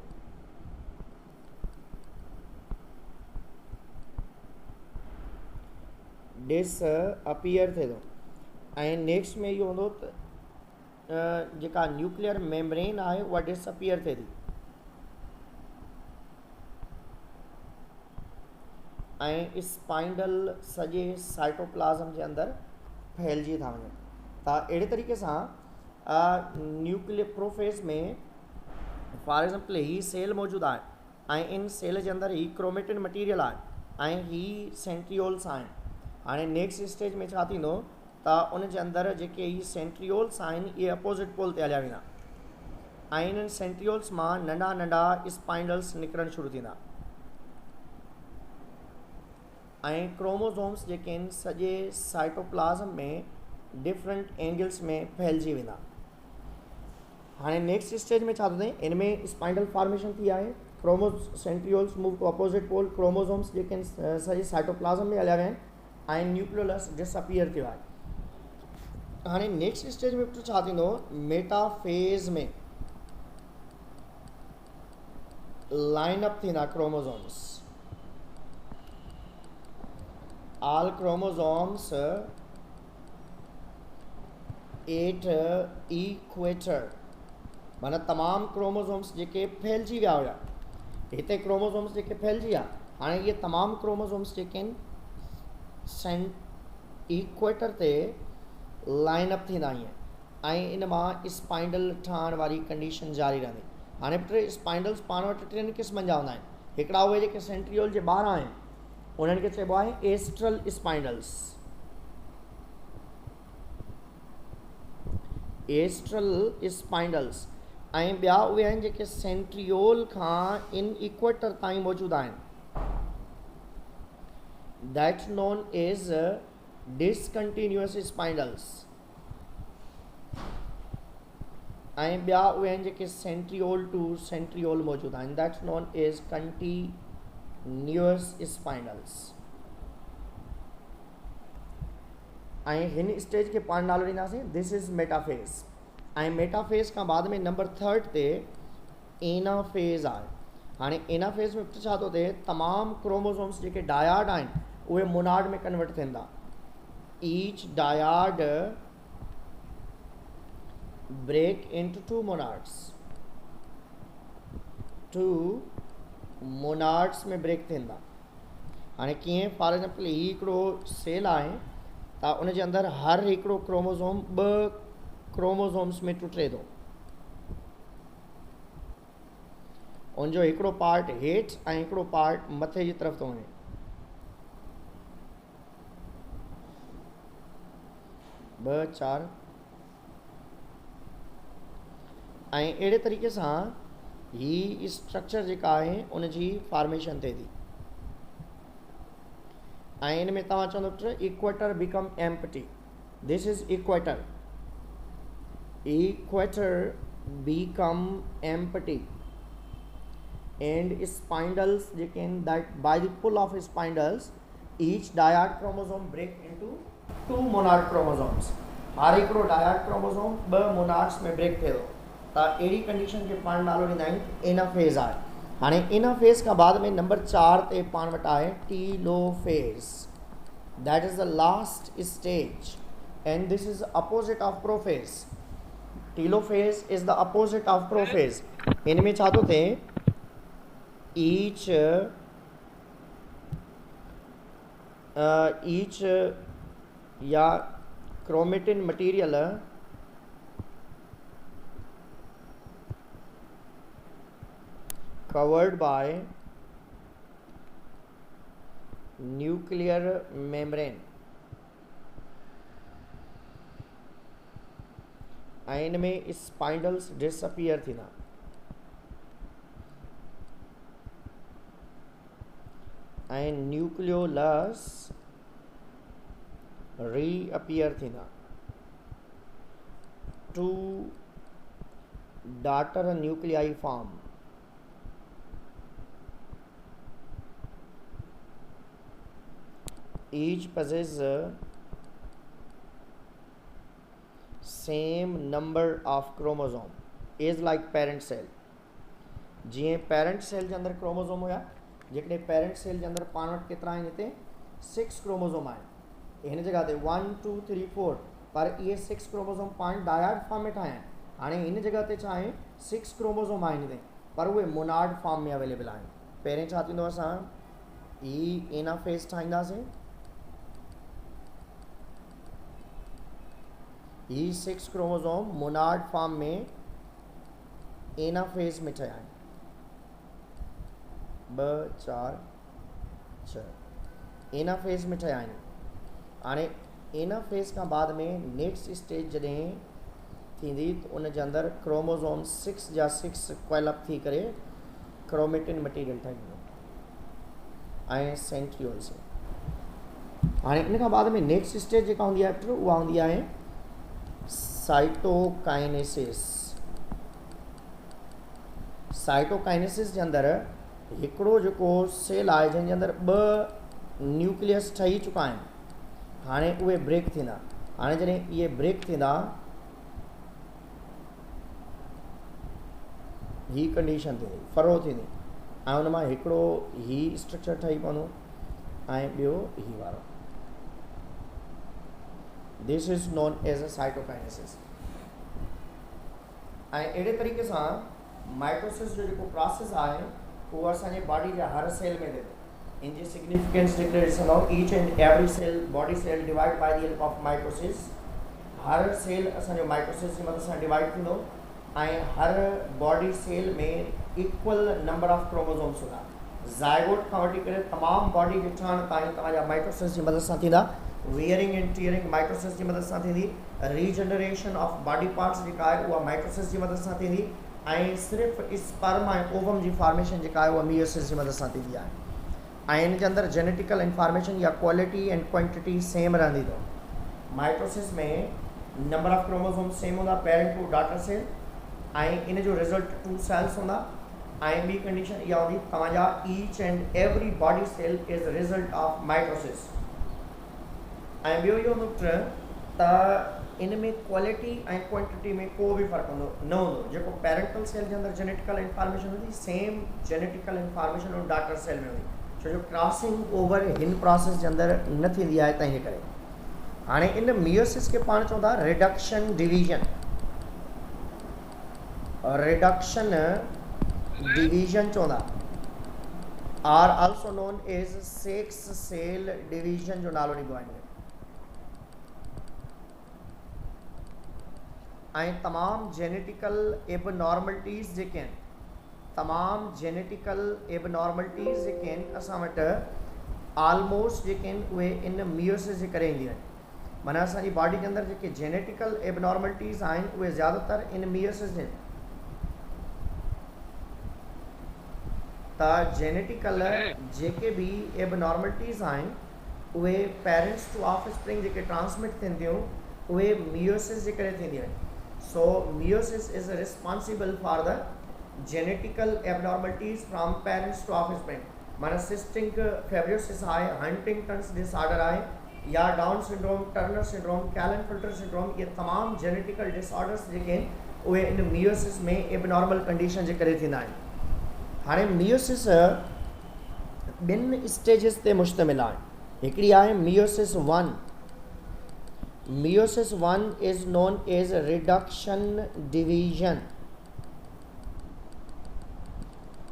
डिसअपियर थिए थो। ऐं नेक्स्ट में इहो हूंदो त जेका न्यूक्लियर मेम्ब्रेन आहे उहा डिसअपियर थिए थी ऐं स्पाइंडल सॼे साइटोप्लाज़म जे अंदरि फैलिजी था वञनि। त अहिड़े तरीक़े सां न्यूक्लियर प्रोफेज़ में फॉर एग्ज़ाम्पल ही सेल मौजूदु आहे ऐं इन सेल जे अंदरि ही क्रोमेटिन मटीरियल आहे ऐं ही सेंट्रियोल्स आहिनि। हाणे नेक्स्ट स्टेज में छा थींदो त उन जे अंदरि जेके ही सेंट्रियोल्स आहिनि इहे अपोज़िट पोल ते हलिया वेंदा ऐं इन्हनि सेंट्रियोल्स मां नंढा नंढा स्पाइंडल्स निकिरणु शुरू थींदा ऐं क्रोमोसोम्स जेके आहिनि सॼे साइटोप्लाज़म में डिफरेंट एंगल्स में फैलिजी वेंदा। हाणे नेक्स्ट स्टेज में छा थो थिए, इन में स्पाइंडल फॉर्मेशन थी आहे, centrioles move to opposite pole, chromosomes जेके आहिनि सॼे साइटोप्लाज़म में हलिया विया आहिनि ऐं न्यूक्लियोलस डिसअपियर थियो आहे। हाणे नेक्स्ट स्टेज में छा थींदो, मेटाफेज़ में लाइन अप थींदा chromosomes. all chromosomes at equator माना तमाम क्रोमोसोम्स जेके फैलजी विया हुआ हिते क्रोमोसोम्स जेके फैलजी विया हाणे ये तमाम क्रोमोसोम्स जेके सेंट इक्वेटर ते लाइन अप थींदा आहिनि इन मां स्पाइंडल ठहण वारी कंडीशन जारी रहंदी। हाणे पुट स्पाइंडल्स पाण वटि टिनि क़िस्मनि जा हूंदा आहिनि हिकिड़ा उहे जेके सेंट्रियोल जे ॿाहिरां आहिनि उन्हनि खे चइबो आहे एस्ट्रल स्पाइंडल्स ऐं ॿिया उहे आहिनि जेके सेंट्रियोल खां इन इक्वेटर ताईं मौजूदु आहिनि दैट नोन एज डिसकंटिन्यूअस स्पाइंडल्स ऐं ॿिया उहे आहिनि जेके सेंट्रियोल टू सेंट्रियोल मौजूदु आहिनि दैट नोन एज कंटिन्यूअस स्पाइंडल्स। ऐं हिन स्टेज खे पाण नालो ॾींदासीं दिस इज़ मेटाफेज ऐं मेटाफेज खां बाद में नंबर 3 ते एनाफेज आहे। हाणे एनाफेज में छा थो थिए तमामु क्रोमोसोम्स जेके डायाड आहिनि उहे मोनाड में कन्वर्ट थींदा each dyad break into two monads में ब्रेक थींदा। हाणे कीअं फॉर एग्जाम्पल ही हिकिड़ो सेल आहे त उन जे अंदरि हर हिकिड़ो क्रोमोसोम 2 क्रोमोसोम्स में टुटे थो उनजो हिकिड़ो पार्ट हेठि ऐं हिकिड़ो पार्ट मथे जी तरफ़ थो वञे ॿ चार ऐं अहिड़े तरीक़े सां ही स्ट्रक्चर जेका आहे उनजी फॉर्मेशन थिए थी ऐं इन में तव्हां चवंदो पुट equator become empty this is equator become empty and spindles जेके आहिनि that by the pull of spindles each dyad chromosome break into 2 monad chromosomes हर हिकिड़ो डायाड क्रोमोसोम 2 मोनाड्स में ब्रेक थिए थो त अहिड़ी कंडीशन खे पाण नालो ॾींदा आहियूं एनाफेज आहे। हाणे एनाफेज खां बाद में नंबर 4 ते पाण वटि आहे telophase that is the last stage and this is opposite of prophase telophase is the opposite of prophase इन में छा थो थिए ईच या chromatin material covered by nuclear membrane ऐं इन में स्पाइंडल्स डिसअपियर थींदा ऐं न्यूक्लियोलस रीअपियर थींदा two daughter nuclei form each possesses same number of chromosome is like parent cell जीअं पेरेंट सेल जे अंदरि क्रोमोसोम हुया जेकॾहिं पेरेंट सेल जे अंदरि पाण वटि केतिरा आहिनि हिते 6 क्रोमोसोम आहिनि हिन जॻह ते 1 2 3 4 पर इहे 6 क्रोमोसोम पाण डायाड फॉर्म में ठाहिया आहिनि हाणे हिन जॻह ते छा आहे 6 क्रोमोसोम आहिनि हिते पर उहे मोनाड फॉर्म में अवेलेबल आहिनि। पहिरें छा थींदो असां ही एनाफेज ठाहींदासीं ही 6 क्रोमोसोम मोनाड फॉर्म में एनाफेज में ठहिया आहिनि 2 4 6 एनाफेज में ठहिया आहिनि। हाणे एनाफेज खां बाद में नेक्स्ट स्टेज जॾहिं थींदी त उन जे अंदरि क्रोमोसोम 6 जा 6 क्वेलअप थी करे क्रोमेटिन मटीरियल ठहींदो ऐं सेंट्रियोल्स। हाणे इन खां बाद में नेक्स्ट स्टेज जेका हूंदी आहे उहा हूंदी आहे साइटोकाइनेसिस जे अंदरि हिकिड़ो जेको सेल आहे जंहिंजे अंदरि 2 न्यूक्लियस ठही चुका आहिनि हाणे उहे ब्रेक थींदा। हाणे जॾहिं इहे ब्रेक थींदा ही कंडीशन थींदी फरो थींदी ऐं उन मां हिकिड़ो ही स्ट्रक्चर ठही पवंदो ऐं ॿियो ही वारो this is known as a cytokinesis. ऐं अहिड़े तरीक़े सां माइटोसिस जो जेको प्रोसेस आहे उहो असांजे बॉडी जे हर सेल में थिए थो। इन जी सिग्निफिकेंस जेकॾहिं ॾिसंदव, each and every cell body cell divide by the help of mitosis. हर सेल असांजो माइटोसिस जी मदद सां डिवाइड थींदो ऐं हर बॉडी सेल में इक्वल नंबर ऑफ क्रोमोसोम्स हूंदा। ज़ायगोट खां वठी करे तमामु बॉडी जे ठहण ताईं तव्हांजा माइटोसिस जी मदद सां थींदा। वियरिंग एंड टीयरिंग माइटोसिस जी मदद सां थींदी। रीजनरेशन ऑफ बॉडी पार्ट्स जेका आहे उहा माइटोसिस जी मदद सां थींदी ऐं सिर्फ़ु स्पर्म ऐं ओवम जी फॉर्मेशन जेका आहे उहा मियोसिस जी मदद सां थींदी आहे। ऐं इन जे अंदरि जेनेटिकल इंफॉर्मेशन या क्वालिटी एंड क्वांटिटी सेम रहंदी अथव। माइटोसिस में नंबर ऑफ क्रोमोसोम सेम हूंदा, पेरेंट टू डॉटर सेल, ऐं इन जो रिज़ल्ट 2 सेल्स हूंदा। ऐं ॿी कंडीशन इहा हूंदी तव्हांजा each and every body cell is result of mitosis. ऐं ॿियो इहो हूंदो त इन में क्वालिटी ऐं क्वांटिटी में को बि फ़र्क़ु न हूंदो। जेको पेरेंटल सेल जे अंदरि जेनेटिकल इंफॉर्मेशन हूंदी सेम जेनेटिकल इंफॉर्मेशन उन डॉटर सेल में हूंदी, छो जो क्रॉसिंग ओवर हिन प्रोसेस जे अंदरि न थींदी आहे तंहिं करे। हाणे इन मियोसिस खे पाण चवंदा रिडक्शन डिवीजन। रिडक्शन डिवीजन चवंदा, आर ऑल्सो नोन एज सेक्स सेल डिवीजन जो नालो ॾिबो आहे। ऐं तमामु जेनेटिकल एबनॉर्मलिटीज़ जेके आहिनि, तमामु जेनेटिकल एबनॉर्मलिटीज़ जेके आहिनि असां वटि ऑलमोस्ट जेके आहिनि उहे इन मियोसिस जे करे ईंदियूं आहिनि। माना असांजी बॉडी जे अंदरि जेके जेनेटिकल एबनॉर्मलिटीज़ आहिनि उहे ज़्यादातर इन मियोसिस आहिनि। त जेनेटिकल जेके बि एबनॉर्मलिटीज़ आहिनि उहे पेरेंट्स टू ऑफस्प्रिंग जेके ट्रांसमिट थियनि थियूं उहे मियोसिस जे करे थींदियूं आहिनि। So meiosis is responsible for the genetical abnormalities from parents to offspring। माना सिस्टिक फेब्रियोसिस आहे, हंटिंगटन्स डिसऑर्डर आहे, या Down syndrome, Turner syndrome, Klinefelter syndrome, ये तमामु जेनेटिकल डिसऑर्डर्स जेके आहिनि उहे इन मियोसिस में एबनॉर्मल कंडीशन जे करे थींदा आहिनि। हाणे मियोसिस ॿिनि स्टेजिस ते मुश्तमिल आहे। हिकिड़ी आहे meiosis 1। Meiosis 1 is known as reduction division।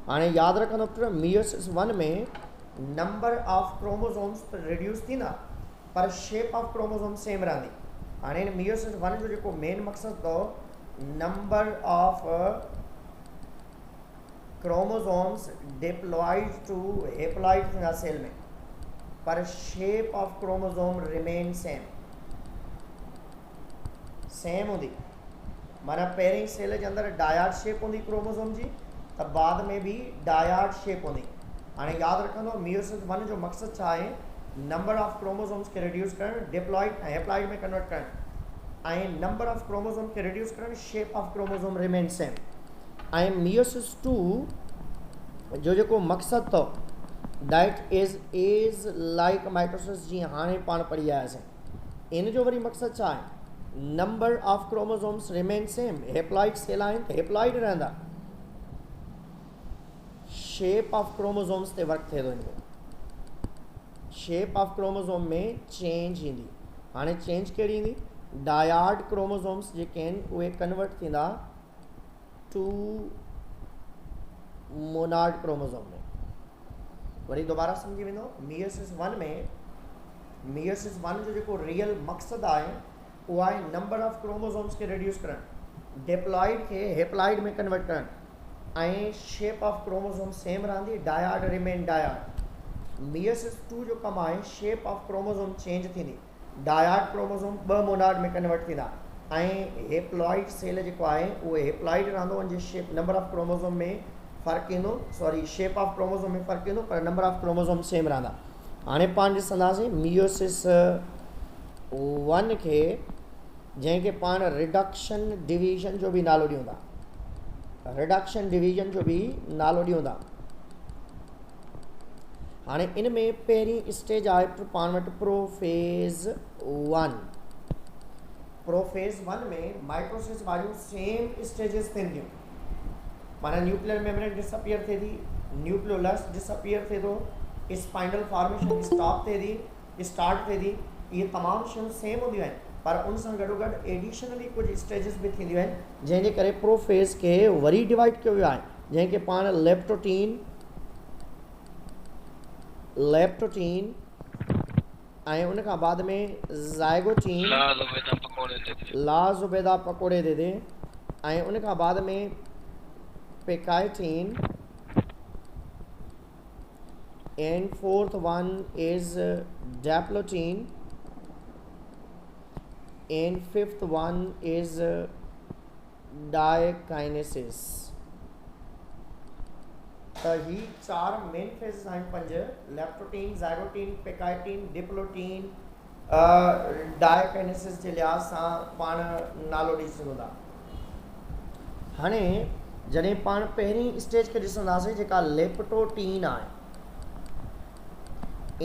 हाणे यादि रखंदो पुट, मियोसिस 1 में नंबर ऑफ क्रोमोसोम्स रिड्यूस थींदा पर शेप ऑफ क्रोमोसोम सेम रहंदी। हाणे मियोसिस 1 जो जेको मेन मक़सदु अथव, number of chromosomes diploid to haploid थींदा सेल में, पर shape of chromosome remain same हूंदी। माना पहिरीं सेल जे अंदरि डायड शेप हूंदी क्रोमोसोम जी, त बाद में बि डायड शेप हूंदी। हाणे यादि रखंदो मियोसिस 1 जो मक़सदु छा आहे, नंबर ऑफ क्रोमोसोम्स खे रिड्यूस करणु, डिप्लॉइड ऐं हेप्लॉइड में कन्वर्ट करणु, ऐं नंबर ऑफ क्रोमोसोम खे रिड्यूस करणु, shape of chromosome remain same. ऐं मियोसिस 2 जो जेको मक़सदु अथव दैट इज़ लाइक माइटोसिस, जीअं हाणे पाण पढ़ी आयासीं। इन जो वरी मक़सदु छा आहे, number of chromosomes remain same. Haploid cell आहिनि त हेप्लॉइड रहंदा, शेप ऑफ क्रोमोसोम्स ते वर्क थिए थो। हिन शेप ऑफ क्रोमोसोम में चेंज ईंदी। हाणे चेंज कहिड़ी ईंदी, डायड क्रोमोसोम्स जेके आहिनि उहे कन्वर्ट थींदा टू मोनाड क्रोमोसोम में। वरी दोबारा सम्झी वेंदो, मियोसिस 1 में मियोसिस 1 जो जेको रियल मक़सदु आहे उहो आहे नंबर ऑफ क्रोमोसोम्स खे रिड्यूस करणु, डिप्लॉइड खे हेप्लॉइड में कन्वर्ट करणु, ऐं शेप ऑफ क्रोमोसोम सेम रहंदी, डायड रिमेन डायड। मियोसिस 2 जो कमु आहे शेप ऑफ क्रोमोसोम चेंज थींदी, डायड क्रोमोसोम 2 मोनाड में कन्वर्ट थींदा, ऐं हेप्लॉइड सेल जेको आहे उहो हेप्लॉइड रहंदो, उनजे शेप नंबर ऑफ क्रोमोसोम में फ़र्क़ु ईंदो, सॉरी शेप ऑफ क्रोमोसोम में फ़र्क़ु ईंदो, पर नंबर ऑफ क्रोमोसोम सेम रहंदा। हाणे पाण ॾिसंदासीं मियोसिस 1 खे, जंहिंखे पाण रिडक्शन डिवीजन जो बि नालो ॾियूं था। रिडक्शन डिवीजन जो बि नालो ॾियूं था। हाणे इन में पहिरीं स्टेज आहे पाण वटि प्रोफेज़ 1। प्रोफेज़ 1 में माइटोसिस वारियूं सेम स्टेजिस थियनि थियूं। माना न्यूक्लियर मेम्ब्रेन डिसअपियर थिए थी, न्यूक्लियोलस डिसअपियर थिए थो, स्पाइनल फॉर्मेशन स्टॉप थिए थी, स्टार्ट थिए थी। इहे तमामु शयूं सेम हूंदियूं आहिनि, पर उन सां गॾोगॾु एडिशनली कुछ स्टेजिस भी थींदियूं आहिनि जंहिंजे करे प्रोफेज खे वरी डिवाइड कयो वियो आहे, जंहिंखे पाण लेप्टोटीन ऐं उन खां बाद में ज़ाइगोटीन ला ज़ुबैदा पकोड़े दे दे ऐं उन खां बाद में पेकाइटीन and fourth one is daplotin and fifth one is dikinesis. त ही चार मेन फेजेस आहिनि पंज, लेप्टोटीन, ज़ाइगोटीन, पेकाइटीन, डिप्लोटीन, डायकाइनेसिस जे लिहाज़ सां पाण नालो ॾेई सघूं था। हाणे जॾहिं पाण पहिरीं स्टेज खे ॾिसंदासीं जेका लेप्टोटीन आहे,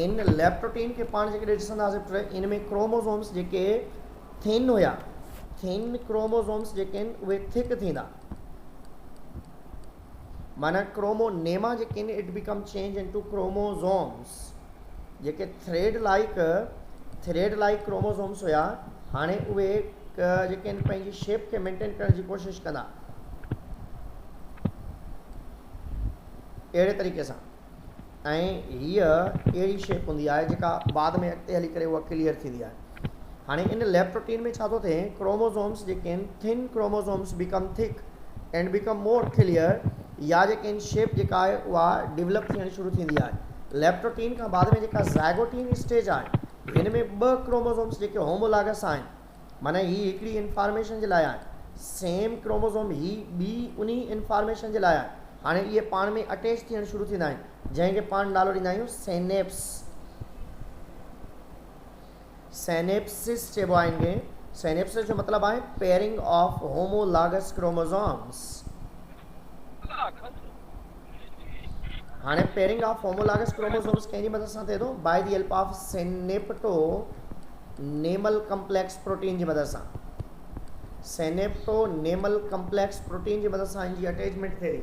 इन लेप्टोटीन के पाण जेके ॾिसंदासीं इन में क्रोमोसोम्स जेके थिन हुया, थिन क्रोमोसोम्स जेके आहिनि उहे थिक थींदा, माना क्रोमोनेमा जेके आहिनि it become change into chromosomes, जेके थ्रेड लाइक क्रोमोसोम्स हुया हाणे उहे जेके आहिनि पंहिंजी शेप खे मेंटेन करण जी कोशिशि कंदा अहिड़े तरीक़े सां, ऐं हीअ अहिड़ी शेप हूंदी आहे जेका बाद में अॻिते हली करे उहा क्लियर थींदी आहे। हाणे इन लेप्टोटीन में छा थो थिए, क्रोमोसोम्स जेके आहिनि thin chromosomes become thick and become more clear, या जेके आहिनि शेप जेका आहे उहा डेवलप थियणु शुरू थींदी आहे। लेप्टोटीन खां बाद में जेका ज़ाइगोटीन स्टेज आहे, हिन में ॿ क्रोमोसोम्स जेके होमोलागस आहिनि, माना ही हिकिड़ी इंफॉर्मेशन जे लाइ आहे, सेम क्रोमोसोम ही ॿी उन इंफॉर्मेशन जे लाइ आहे। हाणे इहे पाण में अटैच थियणु शुरू थींदा आहिनि जंहिंखे पाण नालो ॾींदा आहियूं सेनेप्स, सेनेप्सिस चइबो आहे इनखे। सेनेप्सिस जो मतिलबु आहे पेयरिंग ऑफ होमोलागस क्रोमोसोम्स। हाणे पेयरिंग ऑफ होमोलागस क्रोमोसोम्स कंहिंजी मदद सां थिए थो, by the help of synaptonemal complex protein जी मदद सां। सेनेप्टोनेमल कम्प्लेक्स प्रोटीन जी मदद सां इनजी अटैचमेंट थिए थी,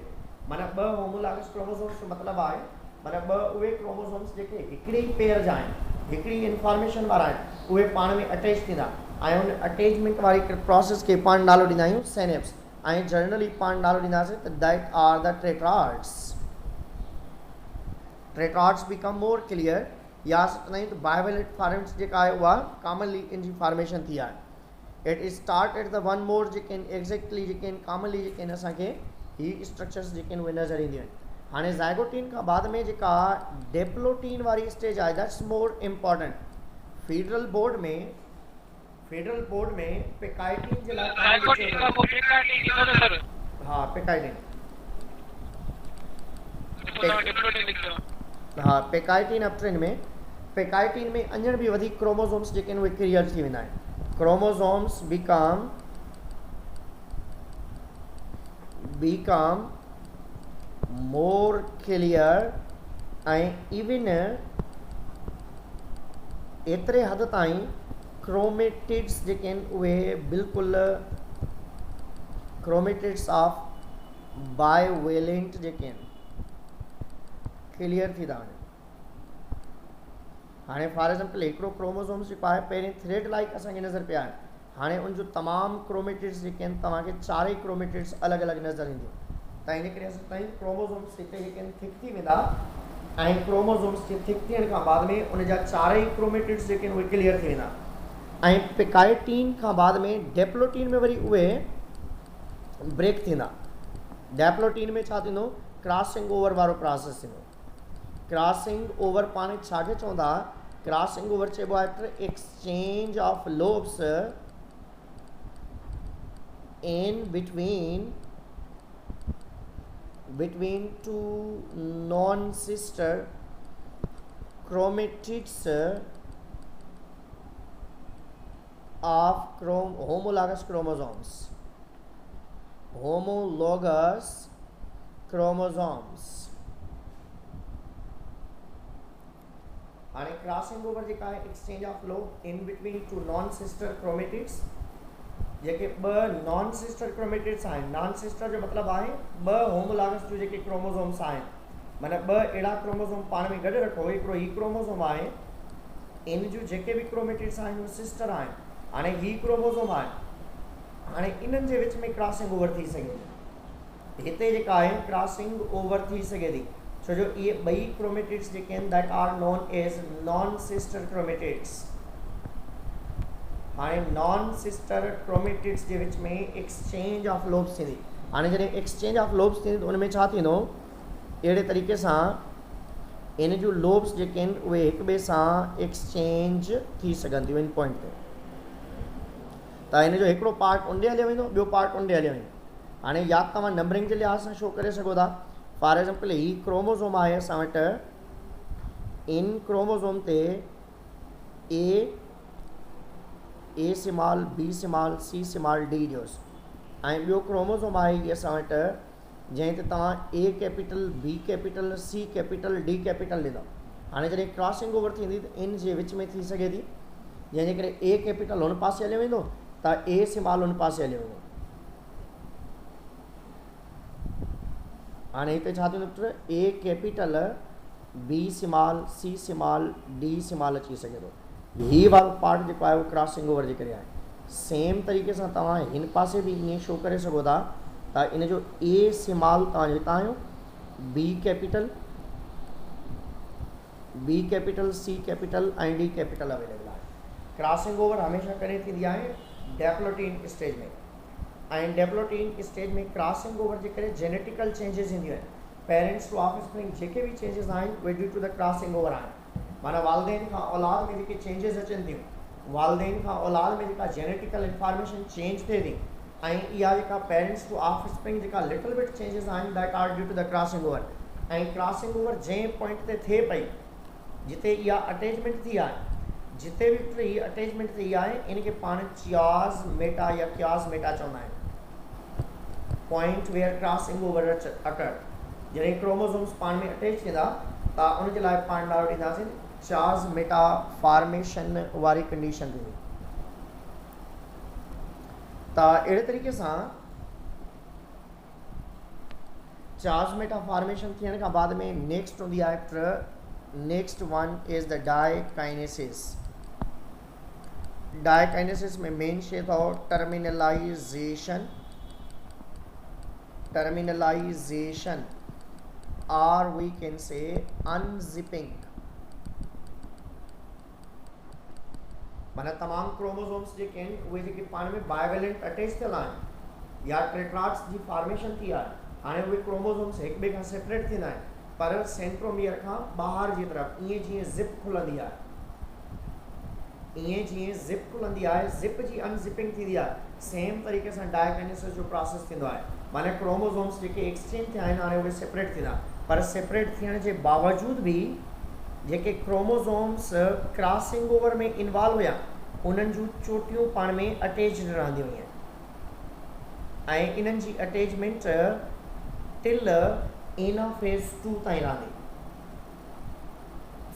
माना ॿ होमोलागस क्रोमोसोम्स जो मतिलबु आहे माना ॿ उहे क्रोमोसोम्स जेके हिकिड़ी पेयर जा आहिनि, हिकिड़ी इंफॉर्मेशन वारा आहिनि, उहे पाण में अटैच थींदा ऐं उन अटैचमेंट वारी प्रोसेस खे पाण नालो ॾींदा आहियूं सेनेप्स, ऐं जनरली पाण नालो ॾींदासीं त that are the tetrads. Tetrads become more clear, या चवंदा आहियूं त बायोवेलेंट फॉर्म्स जेका आहे उहा कॉमनली इनजी फॉर्मेशन थी आहे। It start at the one more जेके आहिनि एग्जैक्टली जेके आहिनि कॉमनली जेके आहिनि असांखे ही स्ट्रक्चर्स जेके आहिनि उहे नज़र ईंदियूं आहिनि। हाणे ज़ाइगोटीन खां बाद में जेका डेप्लोटीन वारी स्टेज आहे that's more important. Federal board में पेकाइटीन जे लाइ हाँ पेकाइटीन हाँ पेकाइटीन अपट्रिन में पेकाइटीन में अञण बि वधीक क्रोमोसोम्स जेके आहिनि उहे क्लियर थी वेंदा आहिनि। क्रोमोसोम्स बिकम more clear ऐं इवन एतिरे हद ताईं क्रोमेटिड्स जेके आहिनि उहे बिल्कुलु क्रोमेटिड्स ऑफ बायोवेलेंट जेके आहिनि क्लियर थी था वञनि। हाणे फॉर एग्जाम्पल हिकिड़ो क्रोमोसोम्स जेको आहे पहिरीं थ्रेड लाइक असांखे नज़र पिया आहिनि, हाणे उनजो तमामु क्रोमेटिड्स जेके आहिनि तव्हांखे चारई क्रोमेटिड्स अलॻि अलॻि नज़र ईंदियूं, त इन करे असां ताईं क्रोमोसोम्स जेके आहिनि थिक थी वेंदा ऐं क्रोमोसोम्स खे थिक थियण खां बाद में उन जा चारई क्रोमेटिड्स जेके आहिनि उहे क्लियर थी वेंदा। ऐं पेकाइटीन खां बाद में डेप्लोटीन में वरी उहे ब्रेक थींदा। डेप्लोटीन में छा थींदो, क्रॉसिंग ओवर वारो प्रोसेस थींदो। क्रॉसिंग ओवर पाण छाखे चवंदा, क्रॉसिंग ओवर चइबो आहे एक्सचेंज ऑफ लोब्स इन between two non-sister chromatids of homologous chromosomes. Homologous chromosomes. हाणे क्रॉसिंग ओवर जेका आहे exchange of lobe in between two non sister chromatids, जेके ॿ नॉन सिस्टर क्रोमेटिड्स आहिनि। नॉन सिस्टर जो मतिलबु आहे ॿ होमोलागस जो जेके क्रोमोसोम्स आहिनि, माना ॿ अहिड़ा क्रोमोसोम पाण में गॾु रखो, हिकिड़ो ही क्रोमोसोम आहे, इन जूं जेके बि क्रोमेटिड्स आहिनि उहे सिस्टर आहिनि, हाणे ही क्रोमोसोम आहे, हाणे इन्हनि जे विच में क्रॉसिंग ओवर थी सघे थी, हिते जेका आहे क्रॉसिंग ओवर थी सघे थी, छो जो इहे ॿई क्रोमेटिड्स जेके आहिनि that are known as non sister chromatids. हाणे नॉन सिस्टर क्रोमेटिड्स जे विच में एक्सचेंज ऑफ लोब्स थींदी। हाणे जॾहिं एक्सचेंज ऑफ लोब्स थींदी त उन में छा थींदो, अहिड़े तरीक़े सां इन जूं लोब्स जेके आहिनि उहे हिक ॿिए सां एक्सचेंज थी सघनि थियूं इन पॉइंट ते। त इन जो हिकिड़ो पार्ट उंडे हलियो वेंदो, ॿियो पार्ट उंडे हलियो वेंदो। हाणे या तव्हां नंबरिंग जे लिहाज़ सां शो करे सघो था। फॉर एग्ज़ाम्पल ही क्रोमोसोम आहे असां वटि, इन क्रोमोसोम ते A small, B small, C small, D ॾियोसि, ऐं ॿियो क्रोमोसोम आहे इहे असां वटि जंहिं ते तव्हां A capital, B capital, C capital, D capital ॾींदव। हाणे जॾहिं क्रॉसिंग ओवर थींदी त इन जे विच में थी सघे थी, जंहिंजे करे ए कैपिटल हुन पासे हलियो वेंदो त ए स्मॉल हुन पासे हलियो वेंदो। हाणे हिते छा थींदो पुट, A capital, B small, C small, D small अची सघे थो। ही वारो पार्ट जेको आहे उहो क्रॉसिंग ओवर जे करे आहे। सेम तरीक़े सां तव्हां हिन पासे बि ईअं शो करे सघो था त इन जो ए स्मॉल तव्हांजो हितां आयो, बी कैपिटल, सी कैपिटल ऐं डी कैपिटल अवेलेबल आहे। क्रॉसिंग ओवर हमेशह कॾहिं थींदी आहे डेप्लोटीन स्टेज में, ऐं डेप्लोटीन स्टेज में क्रॉसिंग ओवर जे करे जेनेटिकल चेंजिस ईंदियूं आहिनि। पेरेंट्स टू ऑफस्प्रिंग जेके बि चेंजिस आहिनि उहे due to the crossing over आहिनि। माना वालदेन खां औलाद में जेके चेंजिस अचनि थियूं, वालदेन खां औलाद में जेका जेनेटिकल इंफॉर्मेशन चेंज थिए थी, ऐं इहा जेका पेरेंट्स टू ऑफस्प्रिंग जेका लिटिल बिट चेंजिस आहिनि that are due to the crossing over. ऐं क्रॉसिंग ओवर जंहिं पॉइंट ते थिए पई, जिते इहा अटैचमेंट थी आहे, जिते बि इहा अटैचमेंट थी आहे, इनखे पाण चियाज़ मेटा या क्याज़ मेटा चवंदा आहिनि। पॉइंट वेयर क्रॉसिंग ओवर अकर, जॾहिं क्रोमोसोम्स पाण में अटैच थींदा त उनजे लाइ पाण नालो ॾींदासीं चार्ज मेटा फॉर्मेशन वारी कंडीशन थींदी। त अहिड़े तरीक़े सां चार्ज मेटा फॉर्मेशन थियण खां बाद में नेक्स्ट हूंदी आहे, next one is the diakinesis. Diakinesis में मेन शइ अथव terminalisation or we can say unzipping। माना तमाम क्रोमोसोम्स जेके आहिनि उहे जेके पाण में बाइवेलेंट अटैच थियल आहिनि या टेट्राड्स जी फॉर्मेशन थी आहे, हाणे उहे क्रोमोसोम्स हिक ॿिए खां सेपरेट थींदा आहिनि, पर सेंट्रोमियर खां ॿाहिरि जी तरफ़ ईअं जीअं ज़िप खुलंदी आहे, ईअं जीअं ज़िप खुलंदी आहे, ज़िप जी अनज़िपिंग थींदी आहे, सेम तरीक़े सां डाइकाइनेसिस जो प्रोसेस थींदो आहे। माना क्रोमोसोम्स जेके एक्सचेंज थिया आहिनि हाणे उहे सेपरेट थींदा, पर सेपरेट थियण जे बावजूद भी जेके क्रोमोसोम्स क्रॉसिंग ओवर में इन्वॉल्व हुआ उन्हनि जूं चोटियूं पाण में अटैच्ड रहंदियूं हुयूं, ऐं इन्हनि जी अटैचमेंट टिल एनाफेज़ 2 ताईं रहंदी,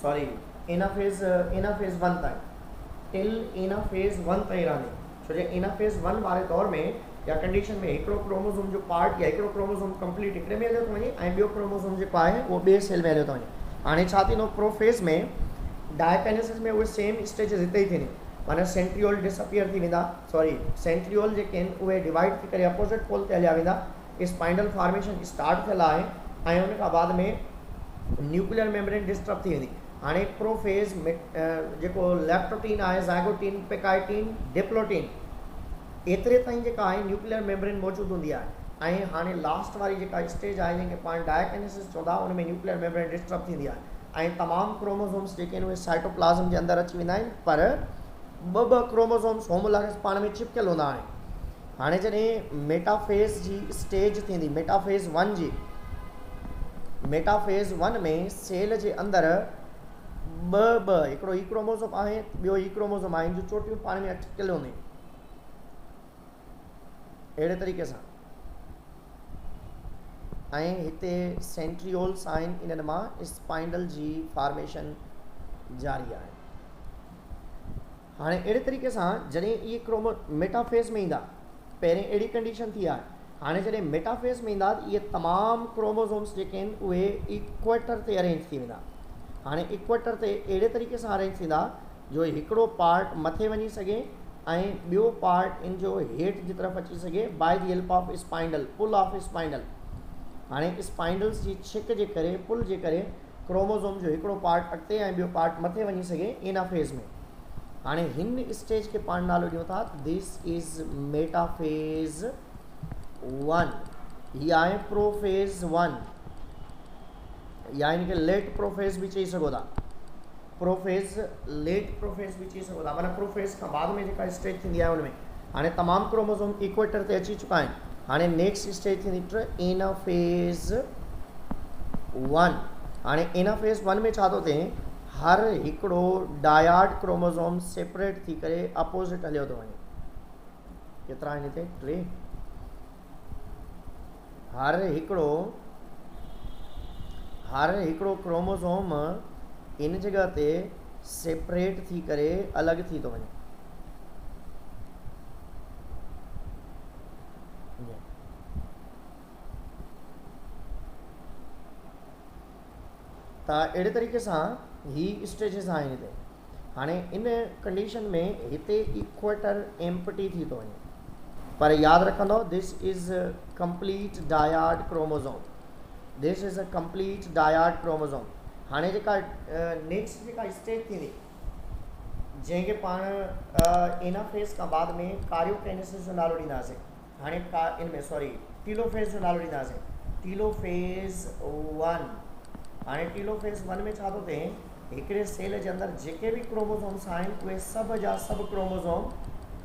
सॉरी एनाफेज़ 1 ताईं, टिल एनाफेज़ 1 ताईं रहंदी। छो जो एनाफेज़ 1 वारे दौर में या कंडीशन में हिकिड़ो क्रोमोसोम जो पार्ट या हिकिड़ो क्रोमोसोम कंप्लीट हिकिड़े में हलियो थो वञे ऐं ॿियो क्रोमोसोम जेको आहे उहो ॿिए सेल में हलियो थो वञे। हाणे छा थींदो, प्रोफेज़ में डाइकाइनेसिस में उहे सेम स्टेजिस हिते ई थींदियूं, माना सेंट्रियोल डिसअपियर थी वेंदा, सॉरी सेंट्रियोल जेके आहिनि उहे डिवाइड थी करे अपोजिट पोल ते हलिया वेंदा, स्पाइनल फॉर्मेशन स्टार्ट थियल आहे ऐं उन खां बाद में न्यूक्लियर मेम्ब्रेन डिस्टर्ब थी वेंदी। हाणे प्रोफेज़ जेको लैप्टोटीन आहे, ज़ाइगोटीन, पेकाइटीन, डिप्लोटीन, एतिरे ताईं जेका आहे न्यूक्लियर मेम्ब्रेन मौजूदु हूंदी आहे, ऐं हाणे लास्ट वारी जेका स्टेज आहे जंहिंखे पाण डाइकाइनेसिस चवंदा, उन में न्यूक्लियर मेम्ब्रेन डिस्टर्ब थींदी आहे ऐं तमामु क्रोमोसोम्स जेके आहिनि उहे साइटोप्लाज़म जे अंदरि अची वेंदा आहिनि, पर ॿ क्रोमोसोम्स होमोलॉगस पाण में चिपकियल हूंदा आहिनि। हाणे जॾहिं मेटाफेज़ जी स्टेज थींदी, मेटाफेज़ 1 जी, मेटाफेज़ 1 में सेल जे अंदरि ॿ हिकिड़ो ही क्रोमोसोम आहे, ॿियो ही क्रोमोसोम आहे, जो चोटियूं पाण में चिपकियल हूंदियूं अहिड़े तरीक़े सां, ऐं हिते सेंट्रियोल्स आहिनि, इन्हनि मां स्पाइनल जी फॉर्मेशन जारी आहे। हाणे अहिड़े तरीक़े सां जॾहिं इहे मेटाफेज़ में ईंदा, पहिरें अहिड़ी कंडीशन थी आहे, हाणे जॾहिं मेटाफेज़ में ईंदा इहे तमामु क्रोमोसोम्स जेके आहिनि उहे इक्वेटर ते अरेंज थी वेंदा। हाणे इक्वेटर ते अहिड़े तरीक़े सां अरेंज थींदा जो हिकिड़ो पार्ट मथे वञी सघे ऐं ॿियो पार्ट इन जो हेठि जी तरफ़ अची सघे by the help of spindle, pull of spindle. हाणे स्पाइंडल्स जी छिक जे करे, पुल जे करे क्रोमोज़ोम जो हिकिड़ो पार्ट अॻिते ऐं ॿियो पार्ट मथे वञी सघे एनाफेज़ में। हाणे हिन स्टेज खे पाण नालो ॾियूं था दिस इज़ मेटाफेज़ 1, हीअ आहे प्रोफेज़ 1 या इनखे लेट प्रोफेज़ बि चई सघो था। प्रोफेज़, लेट प्रोफेज़ बि चई सघो था, माना प्रोफेज़ खां बाद में जेका स्टेज थींदी आहे उनमें। हाणे तमामु क्रोमोज़ोम इक्वेटर ते अची चुका आहिनि। हाणे नेक्स्ट स्टेज थींदी एनाफेज़ 1। हाणे एनाफेज़ 1 में छा थो थिए, हर हिकिड़ो डायड क्रोमोज़ोम सेपरेट थी करे अपोज़िट हलियो थो वञे। केतिरा आहिनि हिते? 3। हर हिकिड़ो क्रोमोज़ोम इन जगह ते सेपरेट थी करे अलॻि थी थो वञे। त अहिड़े तरीक़े सां ही स्टेजिस आहिनि हिते। हाणे इन कंडीशन में हिते इक्वेटर एम्प्टी थी थो वञे, पर यादि रखंदो this is complete dyad chromosome, this is a complete dyad chromosome. हाणे जेका नेक्स्ट जेका स्टेज थींदी जंहिंखे पाण एनाफेज़ खां बाद में कार्योकाइनेसिस जो नालो ॾींदासीं। हाणे इन में टीलोफेज़ जो नालो ॾींदासीं, टीलोफेज़ 1। हाणे टीलोफेज़ 1 में छा थो थिए, हिकिड़े सेल जे अंदरि जेके बि क्रोमोज़ोम्स आहिनि उहे सभु जा सभु क्रोमोज़ोम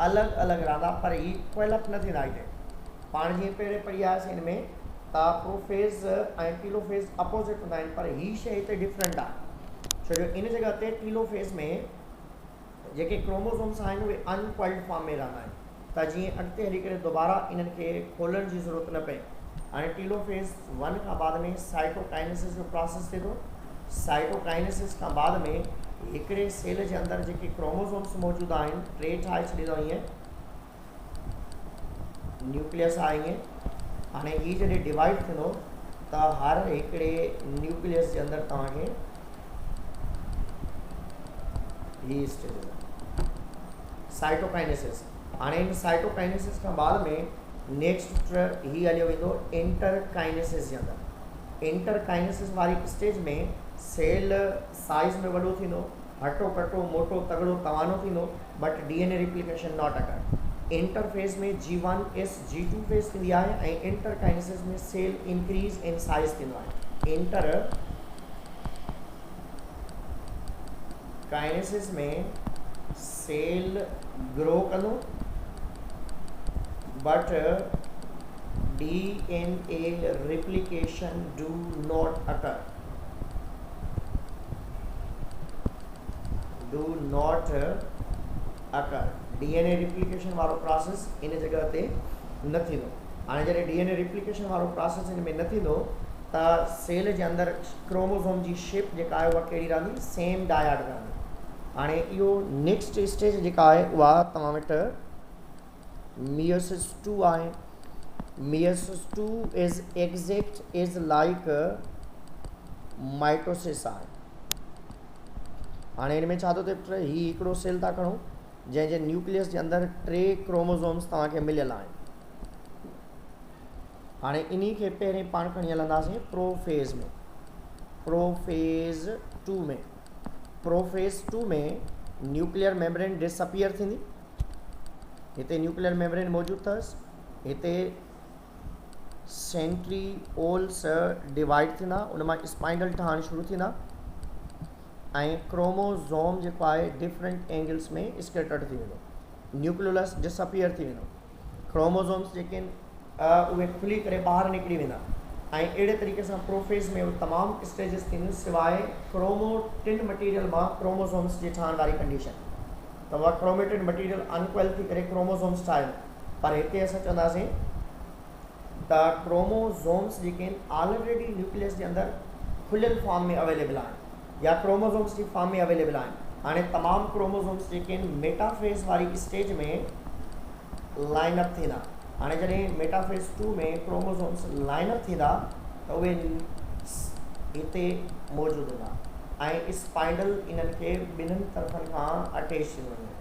अलॻि अलॻि रहंदा, पर ही इक्वलप न थींदा। हिते पाण जीअं पहिरें पढ़ी आयासीं हिन में त प्रोफेज़ ऐं टीलोफेज़ अपोज़िट हूंदा आहिनि, पर ही शइ हिते डिफरेंट आहे। छो जो इन जॻह ते टीलोफेज़ में जेके क्रोमोज़ोम्स आहिनि उहे अनकॉइल्ड फॉर्म में रहंदा आहिनि, त जीअं अॻिते हली करे दोबारा इन्हनि खे खोलण जी ज़रूरत न पए। हाणे टीलोफेज़ 1 खां बाद में साइटोकाइनेसिस जो प्रोसेस थिए थो। साइटोकाइनेसिस खां बाद में हिकिड़े सेल जे अंदरि जेके क्रोमोज़ोम्स मौजूदु आहिनि, 3 ठाहे छॾींदो ईअं, न्यूक्लियस आहे ईअं। हाणे ही जॾहिं डिवाइड थींदो त हर हिकिड़े न्यूक्लियस जे अंदरि तव्हांखे ही स्टेज साइटोकाइनेसिस। हाणे इन साइटोकाइनेसिस खां बाद में नेक्स्ट ही हलियो वेंदो इंटरकाइनेसिस जे अंदरि। इंटरकाइनेसिस वारी स्टेज में सेल साइज़ में वॾो थींदो, हटो कटो मोटो तगड़ो तवानो थींदो, but DNA replication not occur. Interphase में G1S G2 फेज़ थींदी आहे ऐं इंटरकाइनेसिस में सेल इंक्रीज इन साइज़ थींदो आहे। इंटरकाइनेसिस में सेल ग्रो कंदो, but DNA replication do not occur. DNA replication वारो प्रोसेस इन जगह ते न थींदो। हाणे जॾहिं DNA replication वारो प्रोसेस इन में न थींदो त सेल जे अंदरि क्रोमोज़ोम जी शेप जेका आहे उहा कहिड़ी रहंदी, सेम डायड रहंदी। हाणे इहो नेक्स्ट स्टेज जेका आहे उहा तव्हां वटि meiosis 2 आहे। meiosis 2 is exact is like mitosis आहे। हाणे हिन में छा थो थिए, ही हिकिड़ो सेल था खणो जंहिंजे न्यूक्लियस जे अंदरि 3 क्रोमोज़ोम्स तव्हांखे मिलियल आहिनि। हाणे इन्ही खे पहिरें पाण खणी हलंदासीं प्रोफेज़ में। प्रोफेज़ 2 में प्रोफेज़ 2 में न्यूक्लियर मेम्ब्रेन डिसअपियर थींदी। हिते न्यूक्लियर मेम्ब्रेन मौजूदु अथसि, हिते सेंट्रीओल्स डिवाइड थींदा, उन मां स्पाइंडल ठहणु शुरू थींदा ऐं क्रोमोज़ोम जेको आहे डिफरेंट एंगल्स में स्कैटर्ड थी वेंदो, न्यूक्लियोलस डिसअपियर थी वेंदो, क्रोमोज़ोम्स जेके आहिनि उहे खुली करे ॿाहिरि निकिरी वेंदा। ऐं अहिड़े तरीक़े सां प्रोफेज़ में तमामु स्टेजिस थींदियूं सवाइ क्रोमोटिन मटीरियल मां क्रोमोज़ोम्स जे ठहण वारी कंडीशन। त उहा क्रोमेटिन मटीरियल अनक्वेल थी करे क्रोमोज़ोम्स ठाहिनि, पर हिते असां चवंदासीं त क्रोमोज़ोम्स जेके आहिनि ऑलरेडी न्यूक्लियस जे अंदरि खुलियल फॉर्म में अवेलेबल आहिनि या क्रोमोज़ोम्स जी फॉर्म में अवेलेबल आहिनि। हाणे तमामु क्रोमोज़ोम्स जेके आहिनि मेटाफेज़ वारी स्टेज में लाइनअप थींदा। हाणे जॾहिं मेटाफेज़ 2 में क्रोमोज़ोम्स लाइनअप थींदा त उहे हिते मौजूदु हूंदा ऐं स्पाइंडल इन्हनि खे ॿिन्हिनि तरफ़नि खां अटैच थींदो वञे।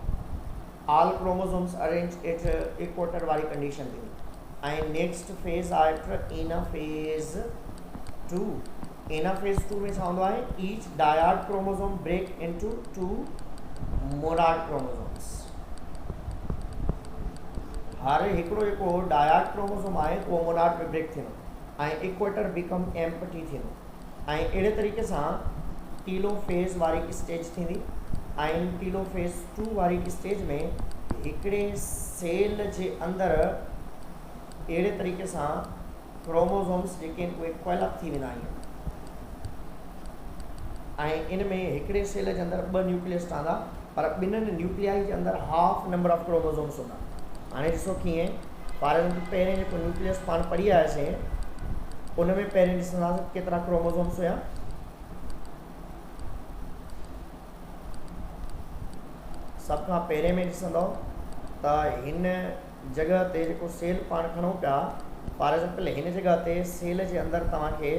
All chromosomes arrange at equator वाली कंडीशन थी। ऐं नेक्स्ट फेज़ आहे इनाफेज़ 2। इनाफेज़ 2 में छा हूंदो आहे, each dyad chromosome break into 2 monad chromosomes. हर हिकिड़ो जेको डायड क्रोमोसोम आहे उहो मोनॉड में ब्रेक थींदो ऐं इक्वेटर बिकम एम्प्टी थींदो। ऐं अहिड़े तरीक़े सां टीलोफेज़ वारी स्टेज थींदी। ऐं टीलोफेज़ 2 वारी स्टेज में हिकिड़े सेल जे अंदरि अहिड़े तरीक़े सां क्रोमोसोम्स जेके आहिनि उहे कोयलप थी वेंदा आहिनि ऐं इन में हिकिड़े सेल जे अंदरि 2 न्यूक्लियस ठहंदा, पर ॿिन्हिनि न्यूक्लियाई जे अंदरि हाफ नंबर ऑफ क्रोमोसोम्स हूंदा। हाणे ॾिसो कीअं, फॉर एग्जाम्पल पहिरें जेको न्यूक्लियस पाण पढ़ी आयासीं उन में पहिरें ॾिसंदासीं केतिरा क्रोमोसोम्स हुया। सभ खां पहिरें में ॾिसंदव त हिन जगह ते जेको सेल पाण खणूं पिया, फॉर एग्जाम्पल हिन जगह ते सेल जे अंदरि तव्हांखे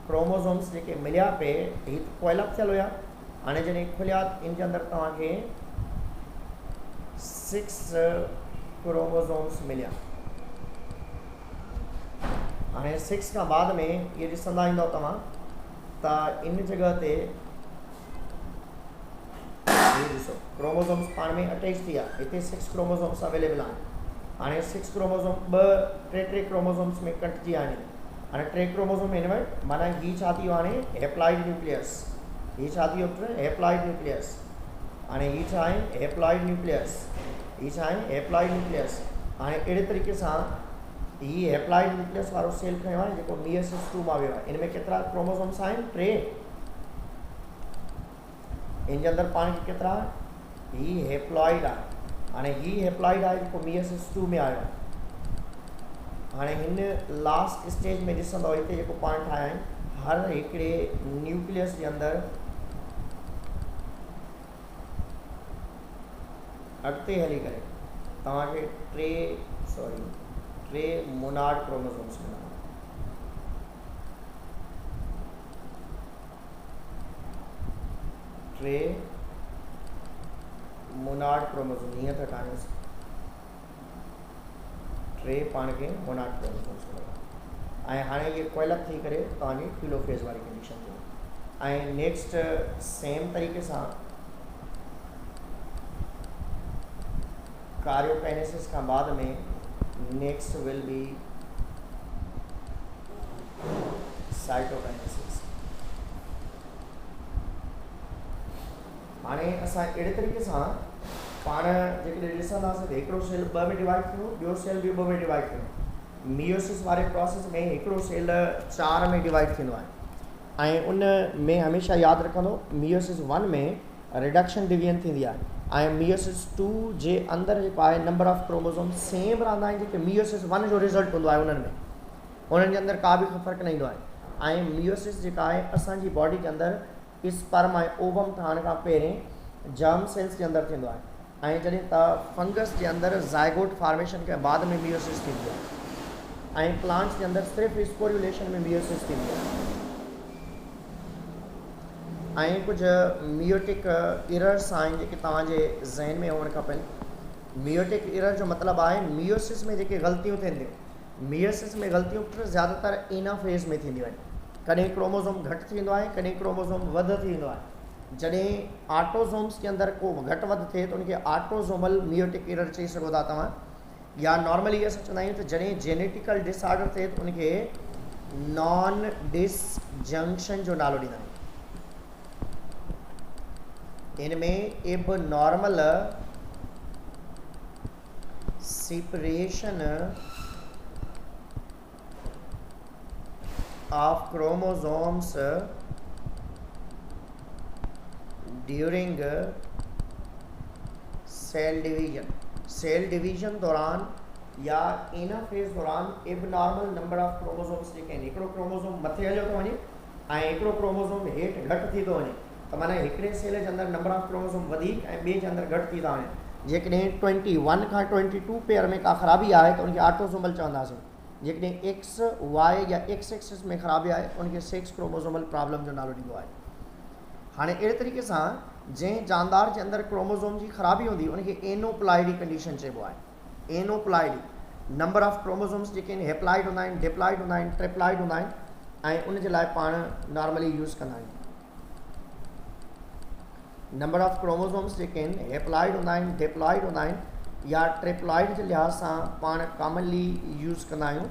क्रोमोसोम्स जेके मिलिया पे ही कोयलप थियल हुया। हाणे जॾहिं खुलिया इन जे अंदरि तव्हांखे 6 क्रोमोसोम्स मिलिया। हाणे 6 खां बाद में ये ॾिसंदा ईंदव तव्हां त इन जगह ते ये ॾिसो क्रोमोसोम्स पाण में अटैच थी विया, हिते 6 क्रोमोसोम्स अवेलेबल आहिनि। हाणे 6 क्रोमोसोम 2-3 क्रोमोसोम्स में कटिजी आहिनि। हाणे 3 क्रोमोसोम हिन वटि, माना ही छा थी वियो हाणे हेप्लॉइड न्यूक्लियस। ही छा थी वियो हेप्लॉइड न्यूक्लियस। हाणे ही छा आहे हेप्लॉइड न्यूक्लियस, ही छा आहे हेप्लॉइड न्यूक्लियस। हाणे अहिड़े तरीक़े सां ही हेप्लॉइड न्यूक्लियस वारो सेल खयो आहे जेको मियोसिस 2 मां वियो आहे। इन में केतिरा क्रोमोसोम्स आहिनि 3। इन जे अंदरि पाण खे केतिरा, ही हेप्लॉइड आहे। हाणे ही हेप्लॉइड आहे जेको मियोसिस 2 में आयो आहे। हाणे हिन लास्ट स्टेज में ॾिसंदव हिते जेको पाण ठाहिया आहिनि, हर हिकिड़े न्यूक्लियस जे अंदरि अॻिते हली करे तव्हांखे 3 मोनॉड क्रोमोसोम्स मिलंदा। 3 मोनॉड क्रोमोसोम हीअं त कान्हे, 3 पाण खे मोनॉड क्रोमोसोम्स मिलंदा। ऐं हाणे इहे कोयलप थी करे तव्हांजी टीलोफेज़ वारी कंडीशन थी। ऐं नेक्स्ट सेम तरीक़े सां कार्योकाइनेसिस खां बाद में नेक्स्ट विल बी साइटोकाइनेसिस। हाणे असां अहिड़े तरीक़े सां पाण जेकॾहिं ॾिसंदासीं त हिकिड़ो सेल 2 में डिवाइड थियो, ॿियो सेल बि 2 में डिवाइड थियो। मियोसिस वारे प्रोसेस में हिकिड़ो सेल 4 में डिवाइड थींदो आहे ऐं उन में हमेशह यादि रखंदो मियोसिस 1 में रिडक्शन डिवीजन थींदी आहे ऐं मियोसिस 2 जे अंदरि जेको आहे नंबर ऑफ क्रोमोसोम सेम रहंदा आहिनि जेके मियोसिस 1 जो रिज़ल्ट हूंदो आहे। उन्हनि जे अंदरि का बि फ़र्क़ु न ईंदो आहे। ऐं मियोसिस जेका आहे असांजी बॉडी जे अंदरि स्पर्म ऐं ओवम ठहण खां पहिरें जर्म सेल्स जे अंदरि थींदो आहे ऐं जॾहिं त फंगस जे अंदरि ज़ाइगोट फॉर्मेशन खां बाद में मियोसिस थींदी आहे ऐं प्लांट्स जे अंदरि सिर्फ़ु स्पोरुलेशन में मियोसिस थींदी आहे। ऐं कुझु मियोटिक इरर्स आहिनि जेके तव्हांजे ज़हन में हुअणु खपनि। मियोटिक इरर जो मतिलबु आहे मियोसिस में जेके ग़लतियूं थियनि थियूं, मियोसिस में ग़लतियूं ज़्यादातर इनाफेज़ में थींदियूं आहिनि। कॾहिं क्रोमोसोम घटि थींदो आहे, कॾहिं क्रोमोसोम वधि थींदो आहे। जॾहिं ऑटोज़ोम्स के अंदरि को घटि वधि थिए त उनखे ऑटोज़ोमल मियोटिक इरर चई सघो था तव्हां, या नॉर्मली असां चवंदा आहियूं त जॾहिं जेनेटिकल डिसऑर्डर थिए त उनखे नॉन डिसजंक्शन जो नालो ॾींदा आहियूं। इन में abnormal separation of chromosomes during cell division दौरान या इनाफेज़ दौरान एबनॉर्मल नंबर ऑफ क्रोमोसोम्स जेके आहिनि, हिकिड़ो क्रोमोसोम मथे हलियो थो वञे ऐं हिकिड़ो क्रोमोसोम हेठि घटि थी थो वञे, त माना हिकिड़े सेल जे अंदरि नंबर ऑफ क्रोमोसोम वधीक ऐं ॿिए जे अंदरि घटि थी था वञनि। जेकॾहिं 21 खां 22 पेयर में का ख़राबी आहे त उनखे ऑटोसोमल चवंदासीं। जेकॾहिं एक्स वाई या एक्स एक्सिस में ख़राबी आहे उनखे सेक्स क्रोमोसोमल प्रॉब्लम जो नालो ॾींदो आहे। हाणे अहिड़े तरीक़े सां जंहिं जानदार जे अंदरि क्रोमोज़ोम जी ख़राबी हूंदी उनखे एनोप्लाइडी कंडीशन चइबो आहे। एनोप्लाइडी नंबर ऑफ क्रोमोज़ोम्स जेके आहिनि हेप्लाइड हूंदा आहिनि, डिप्लाइड हूंदा आहिनि, ट्रिप्लाइड हूंदा आहिनि ऐं उन जे लाइ पाण नॉर्मली यूज़ कंदा आहियूं। नंबर ऑफ क्रोमोज़ोम्स जेके आहिनि हेप्लाइड हूंदा आहिनि, डिप्लाइड हूंदा आहिनि या ट्रिप्लाइड जे लिहाज़ सां पाण कॉमनली यूज़ कंदा आहियूं।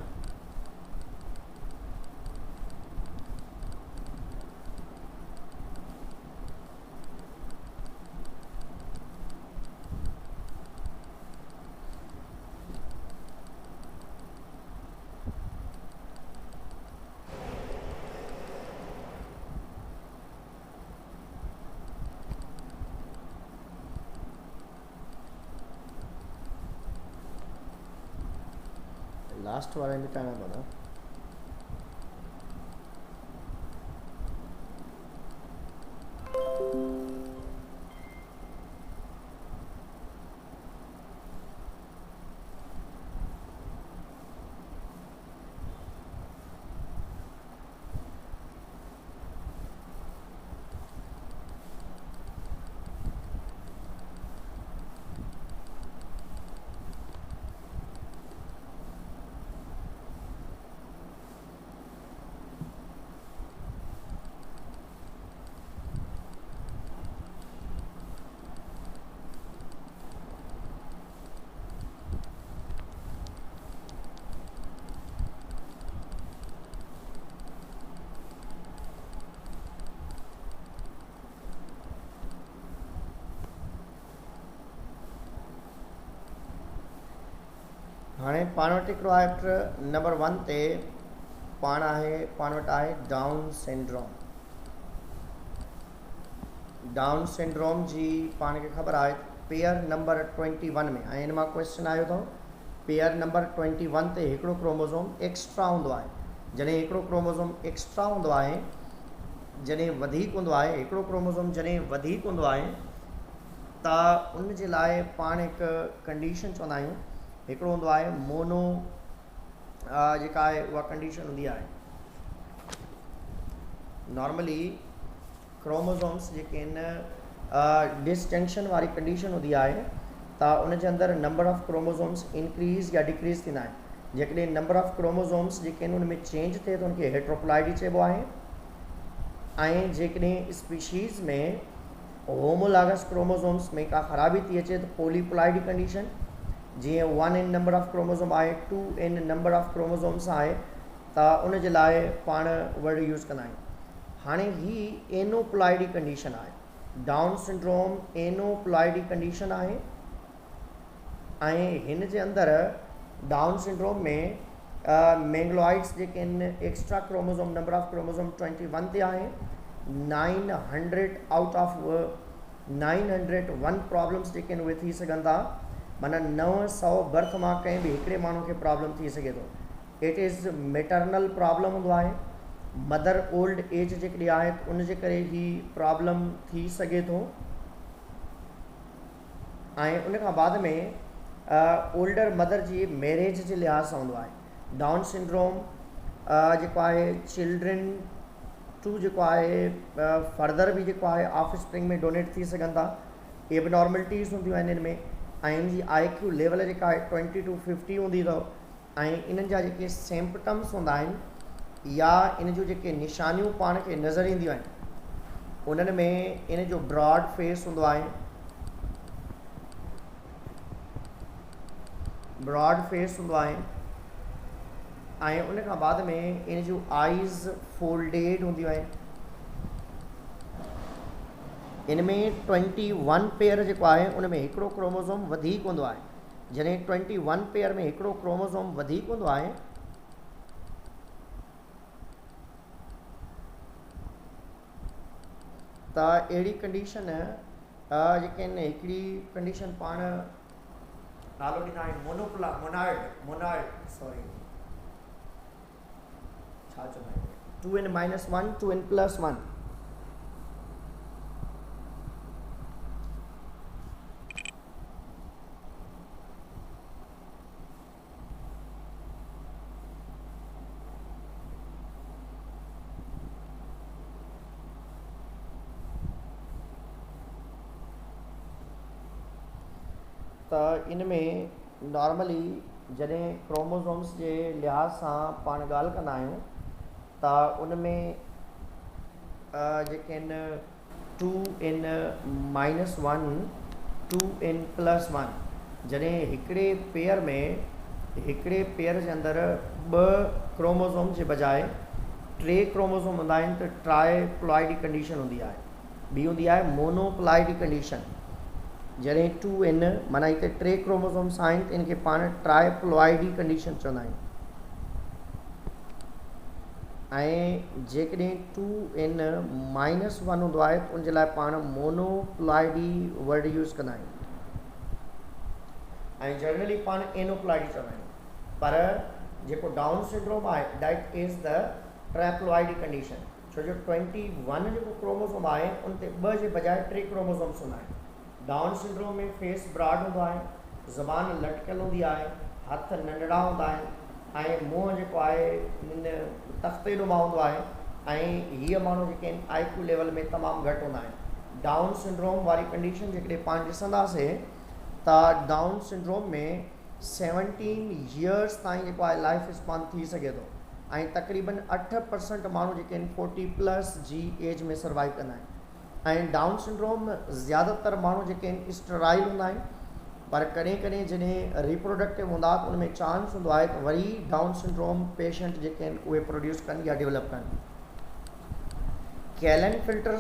लास्ट वाले में कहना पड़ा हाणे पाण वटि हिकिड़ो आहे नंबर 1 ते पाण वटि आहे डाउन सिंड्रोम। डाउन सिंड्रोम जी पाण खे ख़बर आहे पेयर नंबर 21 में ऐं हिन मां क्वेश्चन आयो अथव पेयर नंबर 21 ते हिकिड़ो क्रोमोज़ोम एक्स्ट्रा हूंदो आहे। जॾहिं हिकिड़ो क्रोमोज़ोम एक्स्ट्रा हूंदो आहे, जॾहिं वधीक हूंदो आहे, हिकिड़ो क्रोमोज़ोम जॾहिं वधीक हूंदो आहे त उन जे लाइ पाण हिकु कंडीशन चवंदा आहियूं। हिकिड़ो हूंदो आहे मोनो जेका आहे उहा कंडीशन हूंदी आहे। नॉर्मली क्रोमोज़ोम्स जेके आहिनि डिस्टिंक्शन वारी कंडीशन हूंदी आहे त उन जे अंदरि नंबर ऑफ क्रोमोज़ोम्स इंक्रीज़ या डिक्रीज़ थींदा आहिनि। जेकॾहिं नंबर ऑफ क्रोमोज़ोम्स जेके आहिनि उन में चेंज थिए त उनखे हेट्रोप्लाइडी चइबो आहे ऐं जेकॾहिं स्पीशीज़ में होमोलॉगस क्रोमोज़ोम्स में का ख़राबी थी अचे त पॉलीप्लाइडी कंडीशन, जीअं 1 इन नंबर ऑफ क्रोमोज़ोम आहे, 2 इन नंबर ऑफ क्रोमोज़ोम्स आहे त उन जे लाइ पाण वर्ड यूज़ कंदा आहियूं। हाणे ही एनोप्लाइडी कंडीशन आहे। डाउन सिंड्रोम एनोप्लाइडी कंडीशन आहे ऐं हिन जे अंदरि डाउन सिंड्रोम में मेंगलॉइड्स जेके आहिनि extra chromosome number of chromosome 21 ते आहे। 900 आउट ऑफ 901 प्रॉब्लम्स जेके आहिनि उहे थी सघनि था, माना 900 बर्थ मां कंहिं बि हिकिड़े माण्हू खे प्रॉब्लम थी सघे थो। इट इज़ मेटरनल प्रॉब्लम हूंदो आहे। मदर ओल्ड एज जेकॾहिं आहे त उन जे करे ही प्रॉब्लम थी सघे थो ऐं उन खां बाद में ओल्डर मदर जी मैरिज जे लिहाज़ सां हूंदो आहे। डाउन सिंड्रोम जेको आहे चिल्ड्रन टू जेको आहे फर्दर बि जेको आहे ऑफ स्प्रिंग में डोनेट थी सघनि था। एबनॉर्मलिटीज़ हूंदियूं आहिनि हिन में ऐं इन जी IQ लेवल जेका आहे 20 to 50 हूंदी अथव ऐं इन्हनि जा जेके सिम्पटम्स हूंदा आहिनि या इन जूं जेके निशानियूं पाण खे नज़र ईंदियूं आहिनि उन्हनि में इन जो ब्रॉड फेस हूंदो आहे। ब्रॉड फेस हूंदो आहे ऐं उन खां बाद में इन जूं आइज़ फोल्डेड हूंदियूं आहिनि। इन में 21 पेयर जेको आहे उन में हिकिड़ो क्रोमोज़ोम वधीक हूंदो आहे। जॾहिं 21 पेयर में हिकिड़ो क्रोमोज़ोम वधीक हूंदो आहे त अहिड़ी कंडीशन जेके आहिनि हिकिड़ी कंडीशन पाण नालो ॾींदा आहियूं मोनॉइड सॉरी छा चवंदा आहियूं 2n-1 2n+1। त इन में नॉर्मली जॾहिं क्रोमोसोम्स जे लिहाज़ सां पाण ॻाल्हि कंदा आहियूं त उन में जेके आहिनि 2n-1 2n+1 जॾहिं हिकिड़े पेयर जे अंदरि 2 क्रोमोसोम जे बजाए 3 क्रोमोसोम हूंदा आहिनि त ट्राइप्लॉइडी कंडीशन हूंदी आहे, ॿी हूंदी आहे मोनोप्लॉइडी कंडीशन। जॾहिं 2n माना हिते 3 क्रोमोसोम्स आहिनि त इनखे पाण ट्राइप्लॉइडी कंडीशन चवंदा आहियूं। ऐं जेकॾहिं 2n-1 हूंदो आहे त उन जे लाइ पाण मोनोप्लॉइडी वर्ड यूज़ कंदा आहियूं ऐं जनरली पाण एनोप्लॉइडी चवंदा आहियूं, पर जेको डाउन सिंड्रोम आहे दैट इज़ द ट्राइप्लॉइडी कंडीशन, छो जो 21 जेको क्रोमोसोम आहे उन ते 2 जे बजाए 3 क्रोमोसोम्स हूंदा आहिनि। डाउन सिंड्रोम में फेस ब्रॉड हूंदो आहे, ज़बान लटकियल हूंदी आहे, हथ नंढड़ा हूंदा आहिनि ऐं मुंहुं जेको आहे तख़्ते नुमा हूंदो आहे ऐं हीअ माण्हू जेके आहिनि IQ लेवल में तमामु घटि हूंदा आहिनि। डाउन सिंड्रोम वारी कंडीशन जेकॾहिं पाण ॾिसंदासीं त डाउन सिंड्रोम में 17 इयर्स ताईं जेको आहे लाइफ स्पान थी सघे थो ऐं तक़रीबन 8% माण्हू जेके आहिनि 40+ जी एज में सर्वाइव कंदा आहिनि। ऐं डाउन सिंड्रोम ज़्यादातर माण्हू जेके आहिनि स्टेराइल हूंदा आहिनि, पर कॾहिं कॾहिं जॾहिं रिप्रोडक्टिव हूंदा त उन में चांस हूंदो आहे त वरी डाउन सिंड्रोम पेशेंट जेके आहिनि उहे प्रोड्यूस कनि या डेवलप कनि। कैलन-फिल्टर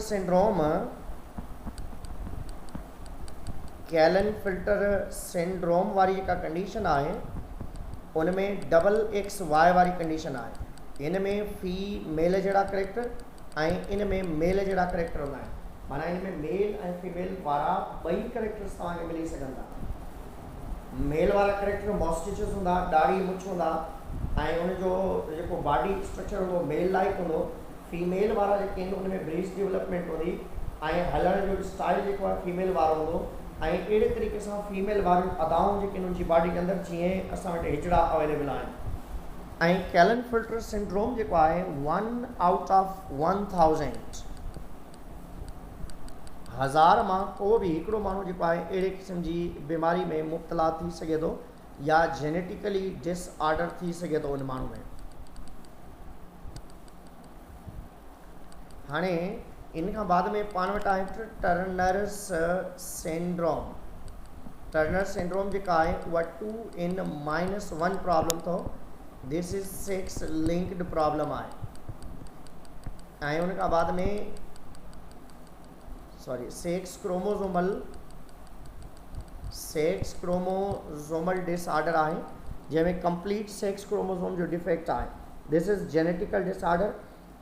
सिंड्रोम वारी जेका कंडीशन आहे उन में XY वारी कंडीशन आहे। इन में फीमेल जहिड़ा करेक्टर ऐं इन में मेल जहिड़ा करेक्टर हूंदा आहिनि, माना इन में मेल ऐं फीमेल वारा ॿई करेक्टर्स तव्हांखे मिली सघनि था। मेल वारा करेक्टर मॉस्टिचस हूंदा, ॾाढ़ी मुछ हूंदा ऐं उनजो जेको बॉडी स्ट्रक्चर हूंदो मेल लाइक हूंदो। फीमेल वारा जेके आहिनि उन में ब्रेस्ट डेवलपमेंट हूंदी ऐं हलण जो स्टाइल जेको आहे फीमेल वारो हूंदो ऐं अहिड़े तरीक़े सां फीमेल वारियूं अदाऊं जेके आहिनि उनजी बॉडी जे अंदरि जीअं असां वटि हिजड़ा अवेलेबल आहिनि। ऐं कैलन-फिल्टर सिंड्रोम जेको आहे 1 आउट ऑफ 1000 मां को बि हिकिड़ो माण्हू जेको आहे अहिड़े क़िस्म जी बीमारी में मुब्तला थी सघे थो या जेनेटिकली डिसऑर्डर थी सघे थो उन माण्हू में। हाणे इन खां बाद में पाण वटि आहे टर्नर सिंड्रोम जेका आहे उहा 2n-1 प्रॉब्लम अथव। This is sex linked problem आहे ऐं उन खां बाद में सेक्स क्रोमोसोमल डिसऑर्डर आहे जंहिंमें कंप्लीट सेक्स क्रोमोसोम जो डिफेक्ट आहे। दिस इज़ जेनेटिकल डिसऑर्डर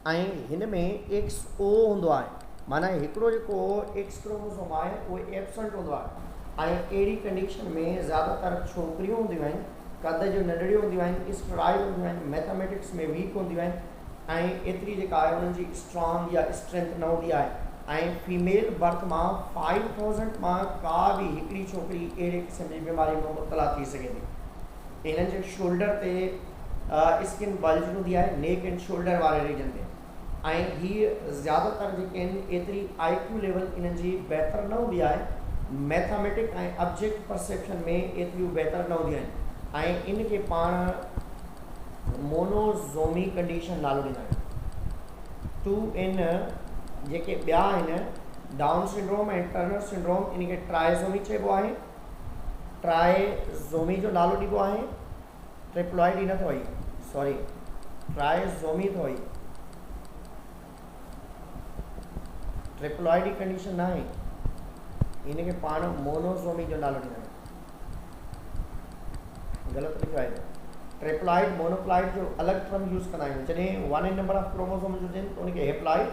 ऐं हिन में XO हूंदो आहे, माना हिकिड़ो जेको X क्रोमोसोम आहे उहो एब्सेंट हूंदो आहे ऐं अहिड़ी कंडीशन में ज़्यादातर छोकिरियूं हूंदियूं आहिनि, कद जो नंढड़ियूं हूंदियूं आहिनि, स्टेराइल हूंदियूं आहिनि, मैथमेटिक्स में वीक हूंदियूं आहिनि ऐं एतिरी जेका आहे उन्हनि जी स्ट्रॉन्ग या स्ट्रेंथ न हूंदी आहे। ऐं फीमेल बर्थ मां 5000 मां का बि हिकिड़ी छोकिरी अहिड़े क़िस्म जी बीमारी में मुब्तला थी सघे थी। इन्हनि जे शोल्डर ते स्किन बल्ज हूंदी आहे, नेक एंड शोल्डर वारे रीजन ते ऐं हीअ ज़्यादातर जेके आहिनि एतिरी IQ लेवल इन्हनि जी बहितर न हूंदी आहे, मैथमेटिक ऐं ऑब्जेक्ट परसेप्शन में एतिरियूं बहितर न हूंदियूं आहिनि ऐं इनखे पाण मोनोज़ोमी कंडीशन नालो ॾींदा आहियूं। 2n जेके ॿिया आहिनि डाउन सिंड्रोम ऐं टर्नर सिंड्रोम इनखे ट्राइज़ोमी चइबो आहे। ट्राइज़ोमी जो नालो ॾिबो आहे, ट्रिप्लॉइडी न अथव, सॉरी ट्राइज़ोमी अथव, ट्रिप्लॉइडी कंडीशन न आहे, इनखे पाण मोनोज़ोमी जो नालो ॾींदा आहियूं। ग़लति लिखियो आहे, ट्रिप्लॉइड मोनोप्लॉइड जो अलॻि टर्म यूज़ कंदा आहियूं। जॾहिं 1n नंबर ऑफ क्रोमोसोम हुजनि त उनखे haploid,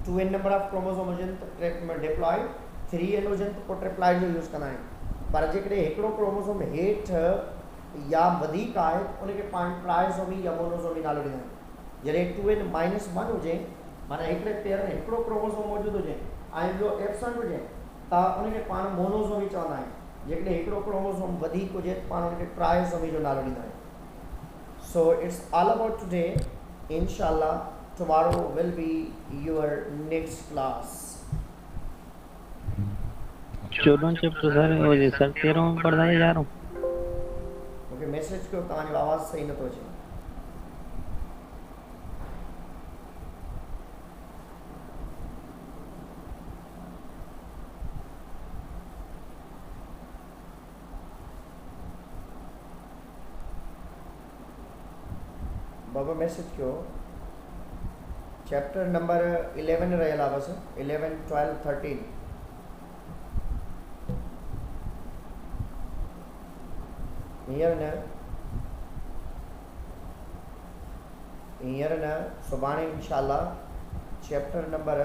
2n number of chromosome हुजनि त डिप्लॉइड, 3n हुजनि त पोइ ट्रिप्लॉइड जो यूज़ कंदा आहियूं। पर जेकॾहिं हिकिड़ो क्रोमोसोम हेठि या वधीक आहे त उनखे पाण ट्राइज़ोमी या मोनोज़ोमी नालो ॾींदा आहियूं। जॾहिं 2n-1 हुजे, माना हिकिड़े पेयर में हिकिड़ो क्रोमोसोम मौजूदु हुजे ऐं ॿियो एब्सेंट हुजे त उनखे पाण मोनोज़ोमी चवंदा आहियूं। जेकॾहिं हिकिड़ो क्रोमोसोम वधीक हुजे त पाण उनखे ट्राइज़ोमी जो नालो ॾींदा आहियूं। So it's all about today. Inshallah, tomorrow will be your next class. 14 chapter sir वो जी सर 13 में पढ़ाए जा रहा हूँ। मूंखे मैसेज कयो, तव्हांजो आवाज़ सही नथो अचे। बाबा मैसेज कयो। चैप्टर नंबर 11 रहियल आहे बसि, 11, 12, 13। हींअर न सुभाणे इंशाल्लाह चैप्टर नंबर